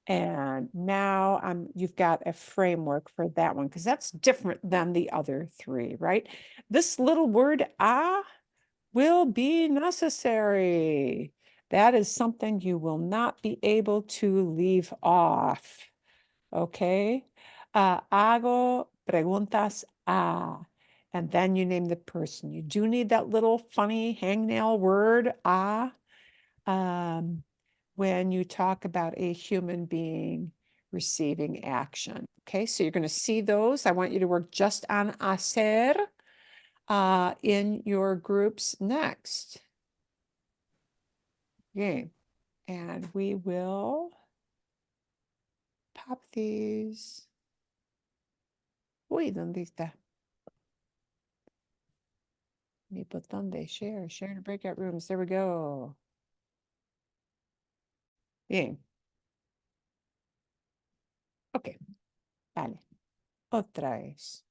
[SPEAKER 2] And now you've got a framework for that one because that's different than the other three, right? This little word will be necessary. That is something you will not be able to leave off. Okay? Hago preguntas a. And then you name the person. You do need that little funny hangnail word a when you talk about a human being receiving action. Okay, so you're going to see those. I want you to work just on hacer in your groups next. Okay, and we will pop these. Uy, ¿dónde está? Mi botón de share to breakout rooms. There we go. Bien. Ok, vale. Otra vez.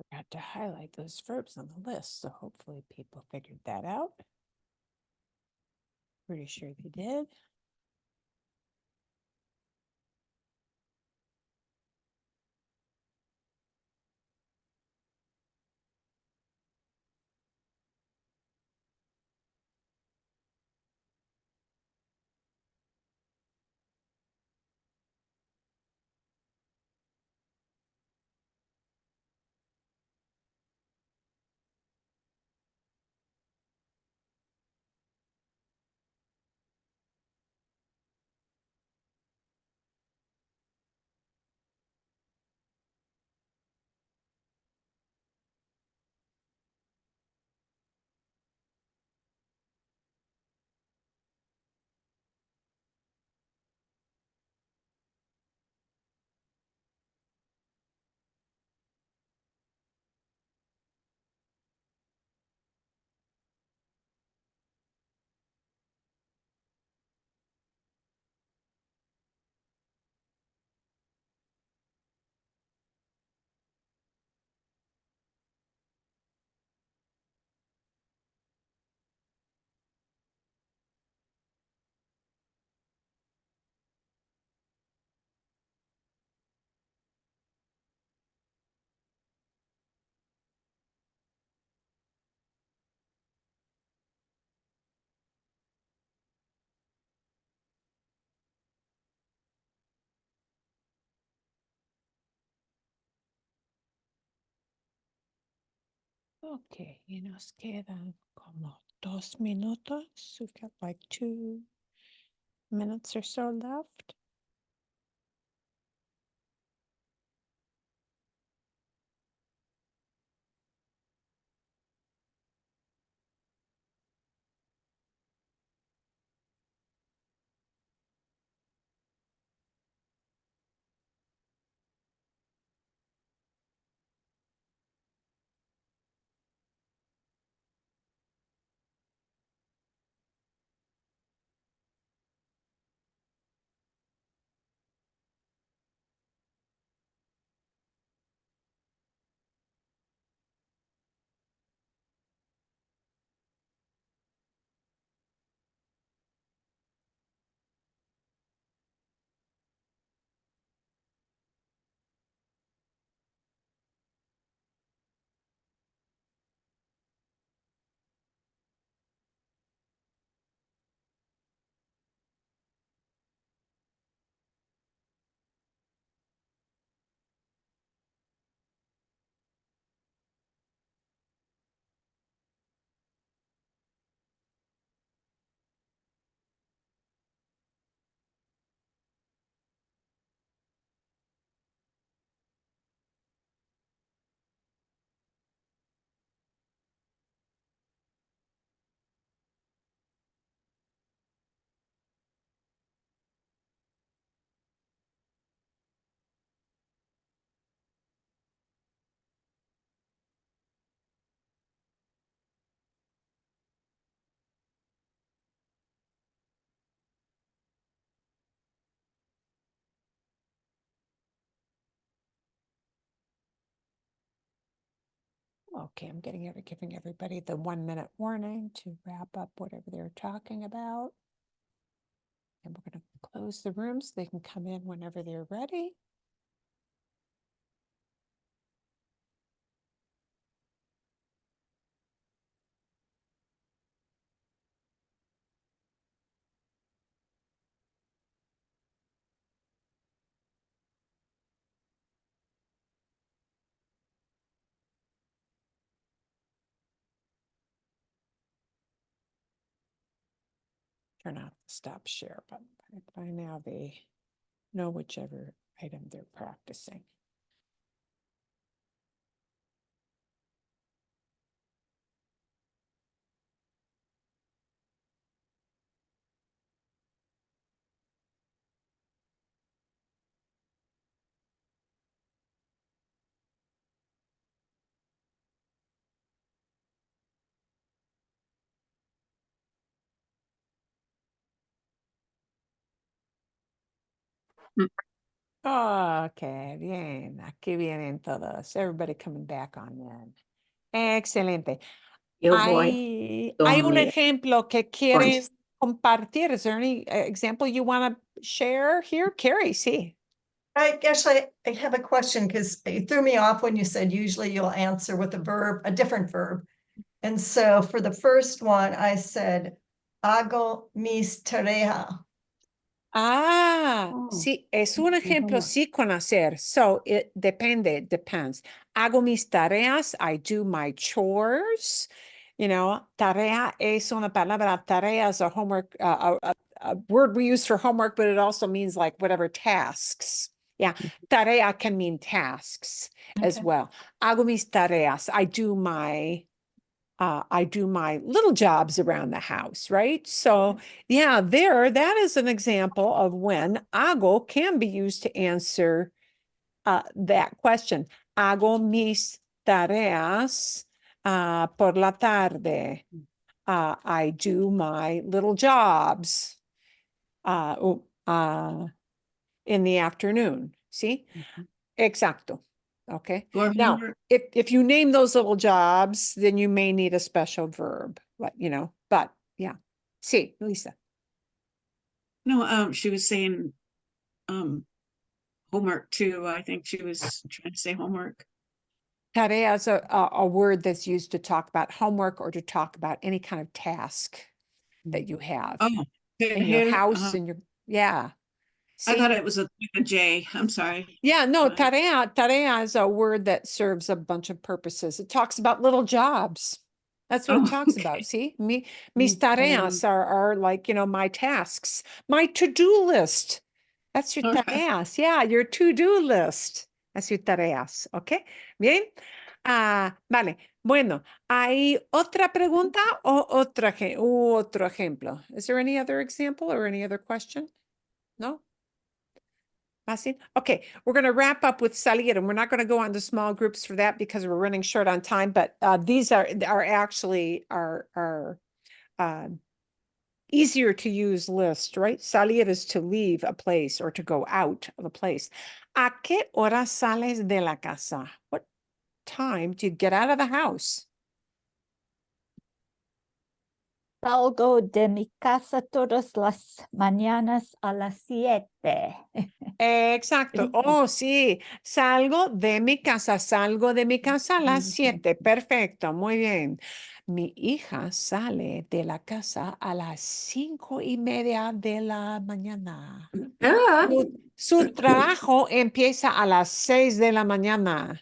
[SPEAKER 2] Forgot to highlight those verbs on the list, so hopefully people figured that out. Pretty sure they did. Okay, y nos quedan como 2 minutos. We've got like 2 minutes or so left. Okay, I'm giving everybody the 1-minute warning to wrap up whatever they're talking about. And we're going to close the room so they can come in whenever they're ready. Turn off the stop share button. By now they know whichever item they're practicing. Okay, bien. Aquí vienen todos. Everybody coming back on in. Excelente.
[SPEAKER 3] Yo voy
[SPEAKER 2] Hay un
[SPEAKER 3] dormir.
[SPEAKER 2] ejemplo que quieren compartir. Is there any example you want to share here? Carrie, sí.
[SPEAKER 5] I have a question because it threw me off when you said usually you'll answer with a verb, a different verb. And so for the first one, I said, hago mis tareas.
[SPEAKER 2] Sí, es un ejemplo sí con hacer. So it depends. Hago mis tareas, I do my chores. You know, tarea es una palabra, tarea is a homework, a word we use for homework, but it also means like whatever tasks. Yeah, tarea can mean tasks as well. Hago mis tareas, I do my little jobs around the house, right? So yeah, that is an example of when hago can be used to answer that question. Hago mis tareas por la tarde. I do my little jobs in the afternoon. See? Exacto. Okay. Now, if you name those little jobs, then you may need a special verb, but yeah. Sí, Lisa.
[SPEAKER 7] No, she was saying, homework too. I think she was trying to say homework.
[SPEAKER 2] Tarea is a word that's used to talk about homework or to talk about any kind of task that you have
[SPEAKER 7] Oh,
[SPEAKER 2] in your
[SPEAKER 7] here,
[SPEAKER 2] house, yeah.
[SPEAKER 7] I
[SPEAKER 2] See?
[SPEAKER 7] thought it was with a J. I'm sorry.
[SPEAKER 2] Yeah, no,
[SPEAKER 7] Go ahead.
[SPEAKER 2] tarea is a word that serves a bunch of purposes. It talks about little jobs. That's what it
[SPEAKER 7] Oh,
[SPEAKER 2] talks
[SPEAKER 7] okay.
[SPEAKER 2] about. See, mis tareas are like, my tasks, my to-do list. That's your
[SPEAKER 7] Okay.
[SPEAKER 2] tareas. Yeah, your to-do list. That's your tareas. ¿Ok? Bien. Vale. Bueno, ¿hay otra pregunta o otro ejemplo? Is there any other example or any other question? No? Marcin? Okay, we're going to wrap up with salir, and we're not going to go on to small groups for that because we're running short on time. But these are actually easier to use list, right? Salir is to leave a place or to go out of a place. ¿A qué hora sales de la casa? What time do you get out of the house?
[SPEAKER 1] Salgo de mi casa todas las mañanas a las 7.
[SPEAKER 2] Exacto. Oh, sí. Salgo de mi casa a las 7. Perfecto. Muy bien. Mi hija sale de la casa a las 5:30 de la mañana. Su trabajo empieza a las 6 de la mañana.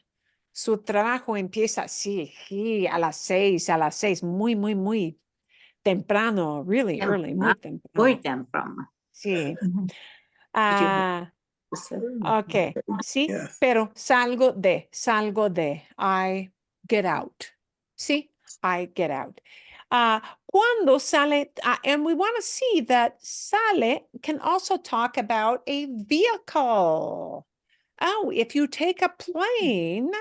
[SPEAKER 2] Su trabajo empieza, sí, a las 6, muy, muy, muy temprano, really early, muy
[SPEAKER 3] Muy
[SPEAKER 2] temprano.
[SPEAKER 3] temprano.
[SPEAKER 2] Sí.
[SPEAKER 1] Mhm.
[SPEAKER 2] Ok, sí,
[SPEAKER 1] Yes.
[SPEAKER 2] pero salgo de, I get out. Sí, I get out. Cuando sale, and we want to see that sale can also talk about a vehicle. Oh, if you take a plane,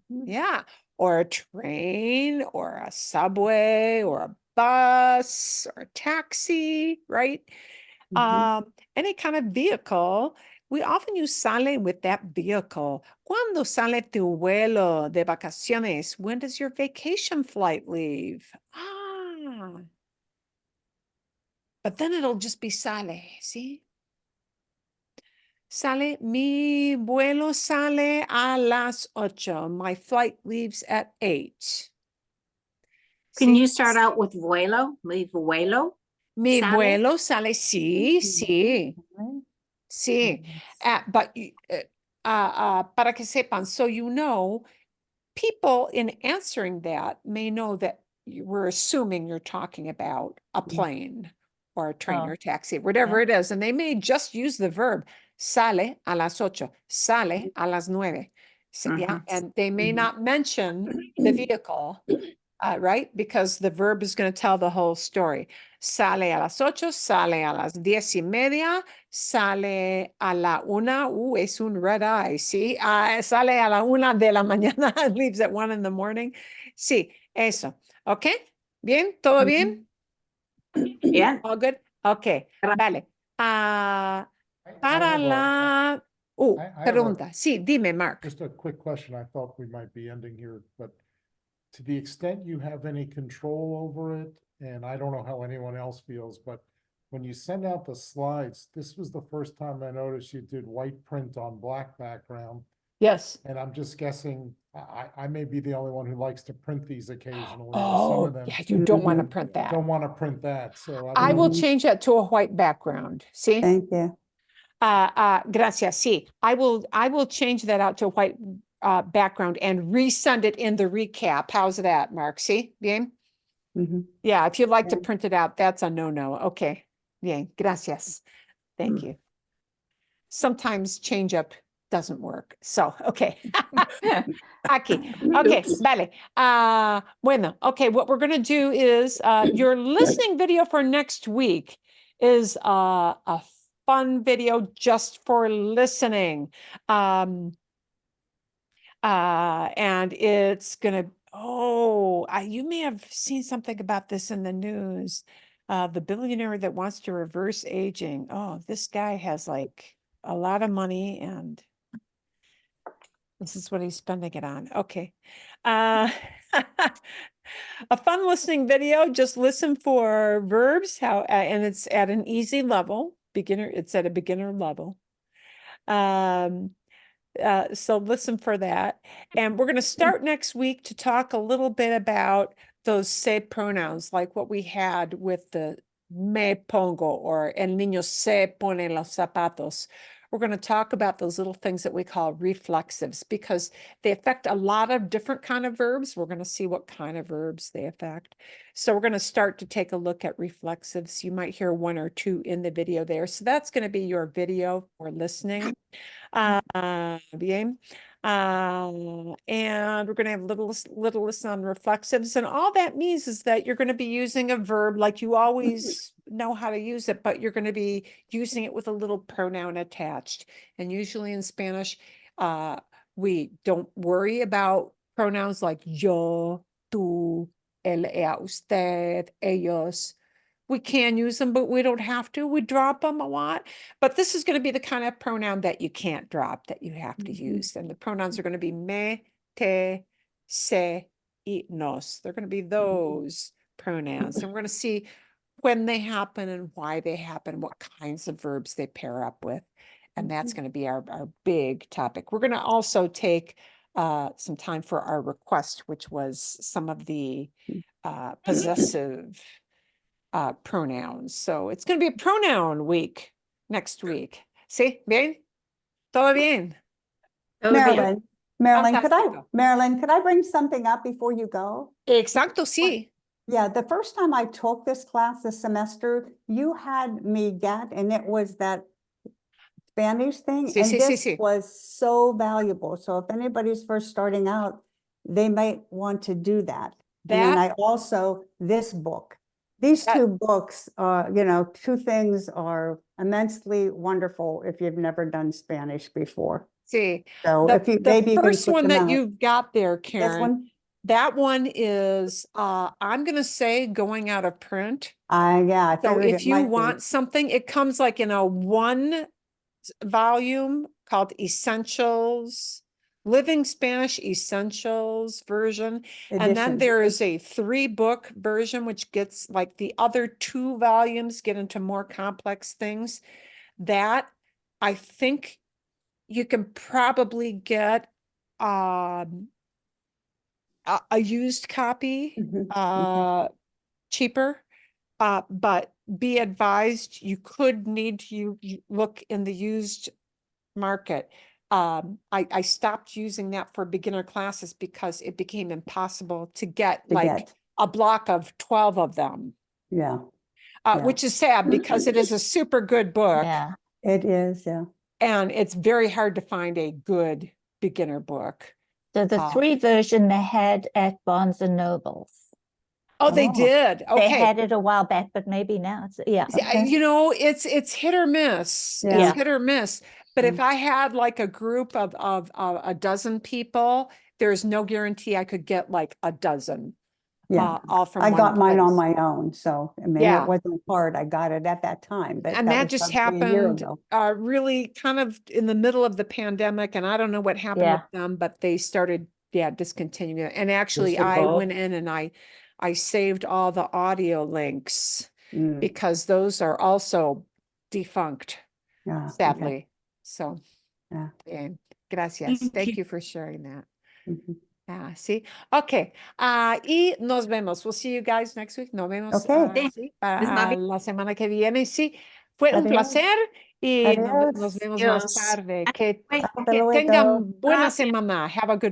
[SPEAKER 2] yeah, or a train, or a subway, or a bus, or a taxi, right? Any kind of vehicle, we often use sale with that vehicle. ¿Cuándo sale tu vuelo de vacaciones? When does your vacation flight leave? But then it'll just be sale, see? Sale, mi vuelo sale a las 8. My flight leaves at 8.
[SPEAKER 3] Can
[SPEAKER 2] See?
[SPEAKER 3] you start out with vuelo? Leave vuelo?
[SPEAKER 2] Mi
[SPEAKER 3] Sale?
[SPEAKER 2] vuelo sale, sí, sí. Sí, but para que sepan, so people in answering that may know that we're assuming you're talking about a plane or a train or a taxi, whatever it is, and they may just use the verb sale a las 8, sale a las 9. So, yeah, and they may not mention the vehicle, right? Because the verb is going to tell the whole story. Sale a las 8, sale a las 10:30, sale a la 1. Es un red eye, ¿sí? Sale a la 1 de la mañana, leaves at 1 in the morning. Sí, eso. ¿Ok? ¿Bien? ¿Todo bien?
[SPEAKER 3] Yeah.
[SPEAKER 2] All good? Ok, vale. Para la...
[SPEAKER 6] I have a-
[SPEAKER 2] pregunta. Sí, dime, Mark.
[SPEAKER 6] Just a quick question. I thought we might be ending here, but to the extent you have any control over it, and I don't know how anyone else feels, but when you send out the slides, this was the first time I noticed you did white print on black background.
[SPEAKER 2] Yes.
[SPEAKER 6] And I'm just guessing, I may be the only one who likes to print these occasionally. and some
[SPEAKER 2] Oh,
[SPEAKER 6] of them
[SPEAKER 2] yeah, you don't want to print that.
[SPEAKER 6] don't want to print that, so.
[SPEAKER 2] I will
[SPEAKER 6] don't know.
[SPEAKER 2] change that to a white background. See?
[SPEAKER 1] Thank you.
[SPEAKER 2] Gracias. Sí, I will change that out to a white background and resend it in the recap. How's that, Mark? See? Bien?
[SPEAKER 1] Mhm.
[SPEAKER 2] Yeah, if you'd like to
[SPEAKER 1] Yeah.
[SPEAKER 2] print it out, that's a no-no. Okay. Bien. Gracias. Thank you. Sometimes change up doesn't work. So, okay. Aquí. Okay, vale. Bueno, okay, what we're going to do is your listening video for next week is a fun video just for listening. And it's going to, you may have seen something about this in the news. The billionaire that wants to reverse aging. Oh, this guy has like a lot of money and this is what he's spending it on. Okay. A fun listening video, just listen for verbs, and it's at an easy level, it's at a beginner level. So listen for that. And we're going to start next week to talk a little bit about those se pronouns, like what we had with the me pongo, or el niño se pone los zapatos. We're going to talk about those little things that we call reflexives because they affect a lot of different kind of verbs. We're going to see what kind of verbs they affect. So we're going to start to take a look at reflexives. You might hear one or two in the video there. So that's going to be your video for listening. Bien. And we're going to have little listen on reflexives. And all that means is that you're going to be using a verb like you always know how to use it, but you're going to be using it with a little pronoun attached. And usually in Spanish, we don't worry about pronouns like yo, tú, él, ella, usted, ellos. We can use them, but we don't have to. We drop them a lot. But this is going to be the kind of pronoun that you can't drop, that you have to use. And the pronouns are going to be me, te, se, y nos. They're going to be those pronouns. And we're going to see when they happen and why they happen, what kinds of verbs they pair up with. And that's going to be our big topic. We're going to also take some time for our request, which was some of the possessive pronouns. So it's going to be a pronoun week next week. ¿Sí? ¿Bien? ¿Todo bien?
[SPEAKER 3] Todo bien.
[SPEAKER 11] Marilyn, could I bring something up before you go?
[SPEAKER 2] Exacto, sí.
[SPEAKER 11] Yeah, the first time I took this class this semester, you had me get, and it was that Spanish thing,
[SPEAKER 2] Sí,
[SPEAKER 11] and
[SPEAKER 2] sí, sí,
[SPEAKER 11] this
[SPEAKER 2] sí.
[SPEAKER 11] was so valuable. So if anybody's first starting out, they might want to do that. And then I also, this book, these two books, two things are immensely wonderful if you've never done Spanish before.
[SPEAKER 2] Sí.
[SPEAKER 11] So if you, maybe
[SPEAKER 2] The
[SPEAKER 11] you can
[SPEAKER 2] first
[SPEAKER 11] put
[SPEAKER 2] one
[SPEAKER 11] them
[SPEAKER 2] that
[SPEAKER 11] out.
[SPEAKER 2] you've got there,
[SPEAKER 11] This
[SPEAKER 2] Karen,
[SPEAKER 11] one?
[SPEAKER 2] that one is, I'm going to say going out of print.
[SPEAKER 11] Yeah, I
[SPEAKER 2] So
[SPEAKER 11] figured
[SPEAKER 2] if
[SPEAKER 11] it
[SPEAKER 2] you
[SPEAKER 11] might be.
[SPEAKER 2] want something, it comes like in a one volume called Essentials, Living Spanish Essentials version. And then
[SPEAKER 11] Edition.
[SPEAKER 2] there is a 3-book version, which gets like the other 2 volumes get into more complex things. That I think you can probably get a used copy cheaper. But be advised, you could need to look in the used market. I stopped using that for beginner classes because it became impossible to get a block of 12 of them.
[SPEAKER 11] Yeah.
[SPEAKER 2] Which is sad because it is a super good book.
[SPEAKER 1] Yeah.
[SPEAKER 11] It is, yeah.
[SPEAKER 2] And it's very hard to find a good beginner book.
[SPEAKER 1] So the 3 version they had at Barnes and Nobles.
[SPEAKER 2] Oh, they did. Okay.
[SPEAKER 1] They had it a while back, but maybe now it's
[SPEAKER 2] You know, it's hit or miss.
[SPEAKER 11] Yeah.
[SPEAKER 2] It's hit or miss. But if I had like a group of a dozen people, there's no guarantee I could get like a dozen.
[SPEAKER 11] Yeah.
[SPEAKER 2] All from
[SPEAKER 11] I
[SPEAKER 2] one
[SPEAKER 11] got mine on
[SPEAKER 2] place.
[SPEAKER 11] my own, so I mean
[SPEAKER 2] Yeah.
[SPEAKER 11] it wasn't hard. I got it at that time, but
[SPEAKER 2] And that
[SPEAKER 11] was
[SPEAKER 2] just
[SPEAKER 11] probably a year
[SPEAKER 2] happened
[SPEAKER 11] ago.
[SPEAKER 2] really kind of in the middle of the pandemic, and I don't know what happened with them, but they started discontinuing it. And actually I went in and I saved all the audio links because those are also defunct, sadly. So gracias. Thank you for sharing that. Sí. Okay. Y nos vemos. We'll see you guys next week. Nos vemos sí, para la semana que viene. Sí, fue un placer y nos vemos más tarde. Que tengan buena semana. Have a good